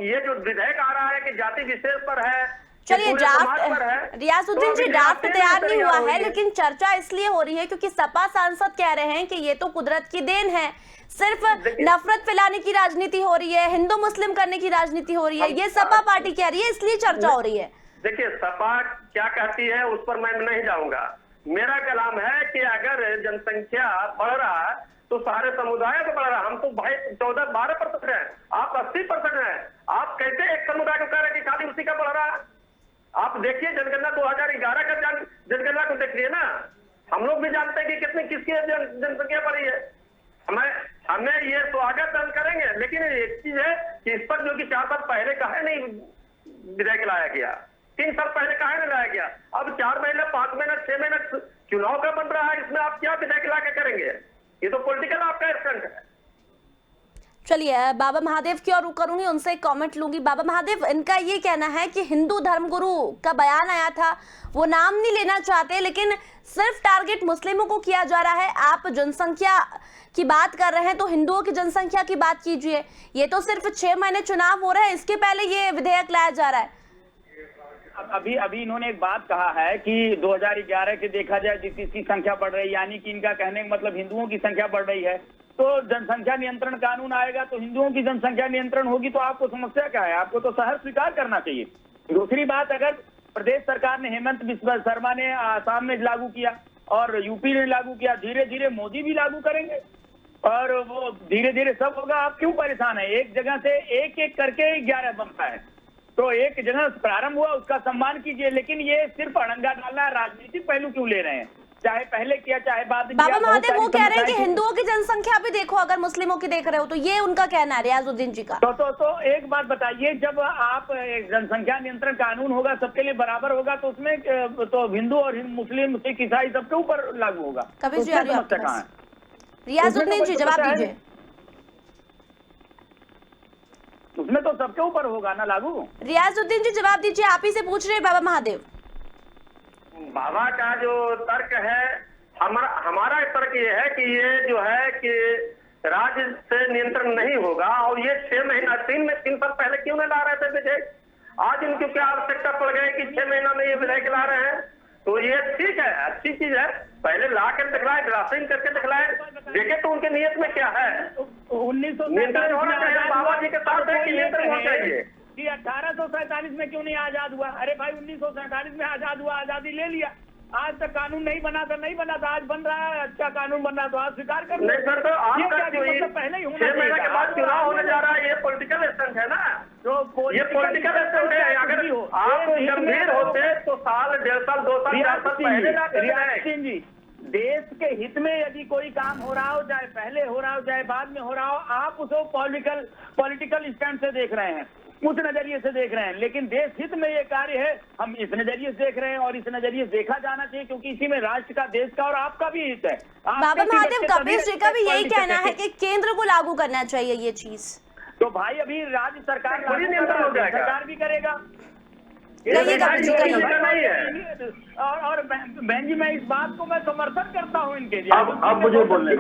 ये जो विधेयक आ रहा है कि जाति विशेष पर है। चलिए, ड्राफ्ट रियाजुद्दीन जी, ड्राफ्ट तैयार नहीं हुआ है, लेकिन चर्चा इसलिए हो रही है क्योंकि सपा सांसद कह रहे हैं कि ये तो कुदरत की देन है, सिर्फ नफरत फैलाने की राजनीति हो रही है, हिंदू मुस्लिम करने की राजनीति हो रही है, ये सपा पार्टी कह रही है, इसलिए चर्चा हो रही है। देखिए, सपा क्या कहती है उस पर मैं नहीं जाऊंगा। मेरा कलाम है कि अगर जनसंख्या बढ़ रहा है तो सारे समुदाय को बढ़ रहा है। हम तो भाई 14-12% है, आप 80% है। आप कैसे एक समुदाय को कह रहे हैं कि खाली उसी का बढ़ रहा है? आप देखिए जनगणना 2011 का जनगणना को देखिए ना। हम लोग भी जानते हैं कि कितनी किसकी जनसंख्या बढ़ी है। हमें ये स्वागत हम करेंगे, लेकिन एक चीज है कि इस पर जो कि 4 साल पहले काहे नहीं विधेयक लाया गया, 3 साल पहले काहे नहीं लाया गया? अब 4 महीने, 5 महीने, 6 महीने चुनाव का बन रहा है, इसमें आप क्या विधेयक ला के करेंगे? ये तो पॉलिटिकल आपका स्टंट है। चलिए, बाबा महादेव की और करूंगी, उनसे एक कमेंट लूंगी। बाबा महादेव, इनका ये कहना है कि हिंदू धर्मगुरु का बयान आया था, वो नाम नहीं लेना चाहते, लेकिन सिर्फ टारगेट मुस्लिमों को किया जा रहा है। आप जनसंख्या की बात कर रहे हैं तो हिंदुओं की जनसंख्या की बात कीजिए। ये तो सिर्फ 6 महीने चुनाव हो रहे हैं, इसके पहले ये विधेयक लाया जा रहा है। अभी इन्होंने एक बात कहा है कि 2011 के देखा जाए जिसकी संख्या बढ़ रही है, यानी कि इनका कहने का मतलब हिंदुओं की संख्या बढ़ रही है, तो जनसंख्या नियंत्रण कानून आएगा तो हिंदुओं की जनसंख्या नियंत्रण होगी, तो आपको समस्या क्या है? आपको तो सहर्ष स्वीकार करना चाहिए। दूसरी बात, अगर प्रदेश सरकार ने, हेमंत बिस्वा शर्मा ने आसाम में लागू किया और यूपी ने लागू किया, धीरे धीरे मोदी भी लागू करेंगे और वो धीरे धीरे सब होगा। आप क्यों परेशान है? एक जगह से एक एक करके 11 बनता है, तो एक जगह प्रारंभ हुआ उसका सम्मान कीजिए, लेकिन ये सिर्फ अड़ंगा डालना, राजनीतिक पहलू क्यों ले रहे हैं? चाहे पहले किया चाहे बाद में। बाबा महादेव वो कह रहे हैं कि हिंदुओं की जनसंख्या भी देखो, अगर मुस्लिमों की देख रहे हो तो, ये उनका कहना है रियाजुद्दीन जी का। तो एक बात बताइए, जब आप जनसंख्या नियंत्रण कानून होगा, सबके लिए बराबर होगा, तो उसमें तो हिंदू और मुस्लिम, सिख, ईसाई सबके ऊपर लागू होगा। कभी रियाजुद्दीन जी जवाब दीजिए। उसमें तो सबके ऊपर होगा ना लागू। रियाजुद्दीन जी जवाब दीजिए, आप ही से पूछ रहे हैं बाबा महादेव। बाबा का जो तर्क है, हमारा तर्क ये है कि ये जो है कि राज्य से नियंत्रण नहीं होगा, और ये 6 महीना 3 साल पहले क्यों नहीं ला रहे थे विधेयक? आज इनको क्या आवश्यकता पड़ गई कि 6 महीना में ये विधेयक ला रहे हैं? तो ये ठीक है, अच्छी चीज है। पहले ला कर दिखलाए, ड्राफ्टिंग करके दिखलाए, देखे तो उनके नियत में क्या है। 1947 होना चाहिए, बाबा जी के साथ है कि नियंत्रण होना चाहिए कि 1847 में क्यों नहीं आजाद हुआ? अरे भाई 1947 में आजाद हुआ, आजादी ले लिया, आज तक कानून नहीं बना था, आज बन रहा है, अच्छा कानून बन रहा है तो आज स्वीकार कर नहीं सर, तो आपका जो ये पहले ही 6 महीने के बाद चुनाव होने जा रहा है, ये पॉलिटिकल स्टंट है ना, ये पॉलिटिकल स्टंट है। अगर आप गंभीर होते तो साल, 1.5 साल, 2 साल, 4 साल पहले रियाज सिंह जी, देश के हित में यदि कोई काम हो रहा हो, चाहे पहले हो रहा हो चाहे बाद में हो रहा हो, आप उसको पॉलिटिकल स्टैंड से देख रहे हैं, उस नजरिए से देख रहे हैं। लेकिन देश हित में ये कार्य है, हम इस नजरिए से देख रहे हैं और इस नजरिए से देखा जाना चाहिए, क्योंकि इसी में राष्ट्र का, देश का और आपका भी हित है। बाबा महादेव, कपिल जी का भी यही कहना है कि केंद्र को लागू करना चाहिए ये चीज। तो भाई अभी राज्य सरकार सरकार भी करेगा। और बहन जी, मैं इस बात को मैं समर्थन करता हूँ इनके लिए। अब मुझे बोलने है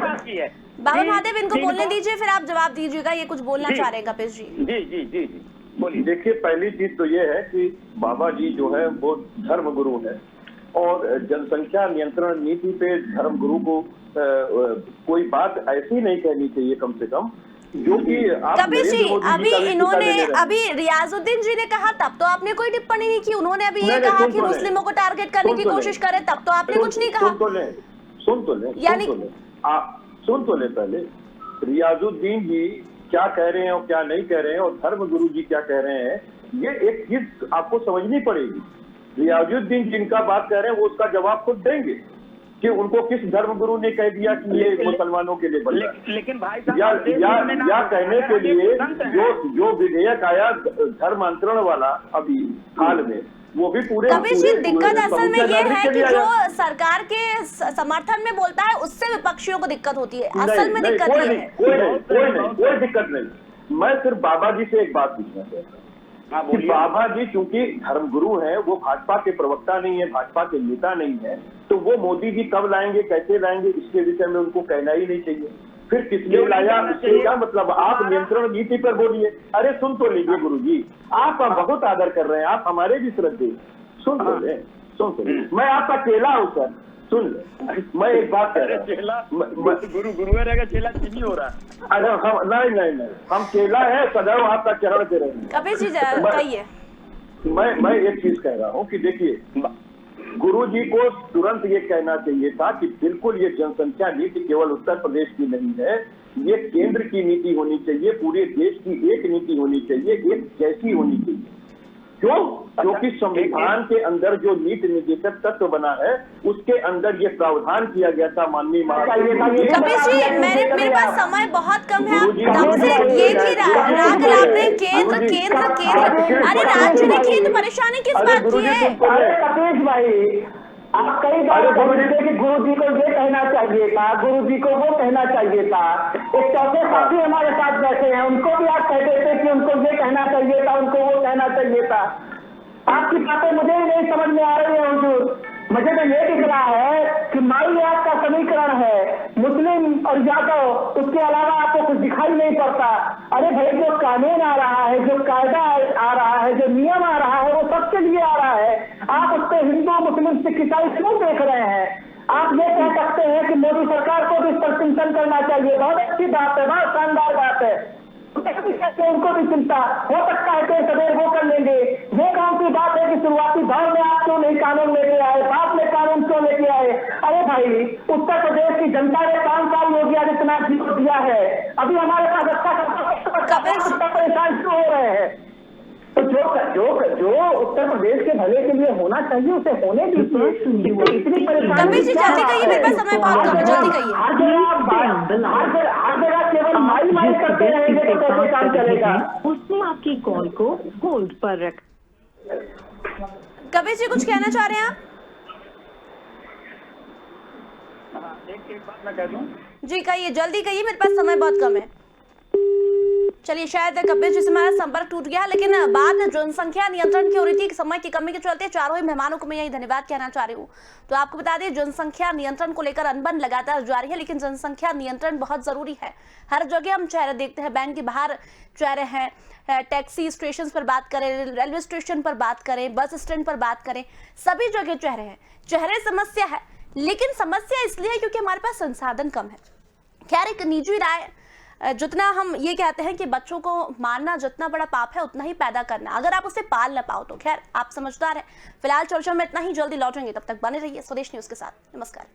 बाबा महादेव, इनको बोलने दीजिए, फिर आप जवाब दीजिएगा। ये कुछ बोलना चाह रहे हैं कपिल जी। जी जी जी जी बोलिए। देखिए, पहली चीज तो ये है कि बाबा जी जो है वो धर्म गुरु है और जनसंख्या नियंत्रण नीति पे धर्म गुरु को कोई बात ऐसी नहीं कहनी चाहिए कम से कम, जो कि कपिल जी अभी इन्होंने, अभी रियाजुद्दीन जी ने कहा तब तो आपने कोई टिप्पणी नहीं की, उन्होंने अभी ये कहा कि मुस्लिमों को टारगेट करने की कोशिश करे, तब तो आपने कुछ नहीं कहा। सुन तो ले पहले रियाजुद्दीन जी क्या कह रहे हैं और क्या नहीं कह रहे हैं, और धर्म गुरु जी क्या कह रहे हैं, ये एक चीज आपको समझनी पड़ेगी। रियाजुद्दीन जिनका बात कह रहे हैं वो उसका जवाब खुद देंगे कि उनको किस धर्म गुरु ने कह दिया कि ये मुसलमानों के लिए बन रहा है। लेकिन भाई या कहने के लिए जो विधेयक आया धर्मांतरण वाला अभी हाल में, वो भी पूरे कपिल जी, दिक्कत असल में ये है कि जो सरकार के समर्थन में बोलता है उससे विपक्षियों को दिक्कत होती है। असल में दिक्कत ये है। कोई दिक्कत नहीं। मैं सिर्फ बाबा जी से एक बात पूछना चाहता हूँ कि बाबा जी चूंकि धर्मगुरु हैं, वो भाजपा के प्रवक्ता नहीं है, भाजपा के नेता नहीं है, तो वो मोदी जी कब लाएंगे, कैसे लाएंगे, इसके विषय में उनको कहना ही नहीं चाहिए। फिर किसने लाया, इससे क्या मतलब? आप नियंत्रण नीति पर बोलिए। अरे सुन तो लीजिए गुरु जी, आप बहुत आदर कर रहे हैं, आप हमारे भी श्रद्धेय, सुन तो ले, सुन तो ले। मैं आपका चेला हूँ सर, सुन ले। मैं एक बात कह रहा हूँ, गुरु रहेगा, चेला चीनी हो रहा है। अरे हम नहीं, हम चेला है, सदैव आपका चरण पे रहेंगे। कपिल जी कहिए। मैं एक चीज कह रहा हूँ कि देखिए, गुरु जी को तुरंत ये कहना चाहिए था कि बिल्कुल ये जनसंख्या नीति केवल उत्तर प्रदेश की नहीं है, ये केंद्र की नीति होनी चाहिए, पूरे देश की एक नीति होनी चाहिए, एक जैसी होनी चाहिए। क्यों? क्योंकि संविधान के अंदर जो नीति निर्देशक तत्व बना है, उसके अंदर ये प्रावधान किया गया था माननीय कपिल जी, मेरे पास समय बहुत कम है, आप तब से एक ही राग आपने केंद्र, अरे राज्य ने की तो परेशानी किस बात की है? कपिल भाई, आप कई बार बोलते कि गुरु जी को ये कहना चाहिए था, गुरु जी को वो कहना चाहिए था। एक चौथे साथी हमारे साथ बैठे हैं, उनको भी आप कहते थे कि उनको ये कहना चाहिए था, उनको वो कहना चाहिए था। आपकी बातें मुझे ही नहीं समझ में आ रही है हुजूर। मुझे तो ये दिख रहा है कि माई आपका समीकरण है, मुस्लिम और यादव, उसके अलावा आपको कुछ दिखाई नहीं पड़ता। अरे भाई, जो कानून आ रहा है, जो कायदा आ रहा है, जो नियम आ रहा है, वो सबके लिए आ रहा है। आप उस पर हिंदू, मुस्लिम, सिख, ईसाई क्यों देख रहे हैं? आप ये कह सकते हैं कि मोदी सरकार को भी इस पर चिंतन करना चाहिए। बहुत अच्छी बात है, बहुत शानदार बात है, उनको भी चिंता हो सकता है कि सदैव वो कर लेंगे। ये कौन सी बात है कि शुरुआती दौर में आप क्यों नहीं कानून लेके आए, बाद में कानून क्यों लेके आए? अरे भाई, उत्तर प्रदेश की जनता ने 5 साल योगी आदित्यनाथ जी को दिया है, अभी हमारे पास अच्छा परेशान क्यों हो रहे हैं? तो जो उत्तर प्रदेश के भले के लिए होना चाहिए उसे होने दीजिए। इतनी परेशानी, कपिल जी जल्दी कहिए, मेरे पास समय बहुत कम है, जल्दी कहिए। हर जगह केवल माई करते रहेंगे तो कैसे काम चलेगा? उसने आपकी कॉल को होल्ड पर रख। कपिल जी कुछ कहना चाह रहे हैं आप? एक बात मैं कह दूं? जी कहिए, जल्दी कहिए, मेरे पास समय बहुत कम है। चलिए, शायद कपिल जी से हमारा संपर्क टूट गया, लेकिन बात जनसंख्या नियंत्रण की हो रही थी। समय की कमी के चलते चारों ही मेहमानों को मैं यही धन्यवाद कहना चाह रही हूँ। तो आपको बता दें, जनसंख्या नियंत्रण को लेकर अनबन लगातार जारी है, लेकिन जनसंख्या नियंत्रण बहुत जरूरी है। हर जगह हम चेहरे देखते हैं, बैंक के बाहर चेहरे हैं, टैक्सी स्टेशन पर बात करें, रेलवे स्टेशन पर बात करें, बस स्टैंड पर बात करें, सभी जगह चेहरे हैं। चेहरे समस्या है, लेकिन समस्या इसलिए है क्योंकि हमारे पास संसाधन कम है। खैर, एक निजी राय जितना हम ये कहते हैं कि बच्चों को मारना जितना बड़ा पाप है उतना ही पैदा करना, अगर आप उसे पाल ना पाओ तो खैर आप समझदार हैं। फिलहाल चर्चा में इतना ही, जल्दी लौटेंगे, तब तक बने रहिए स्वदेश न्यूज के साथ। नमस्कार।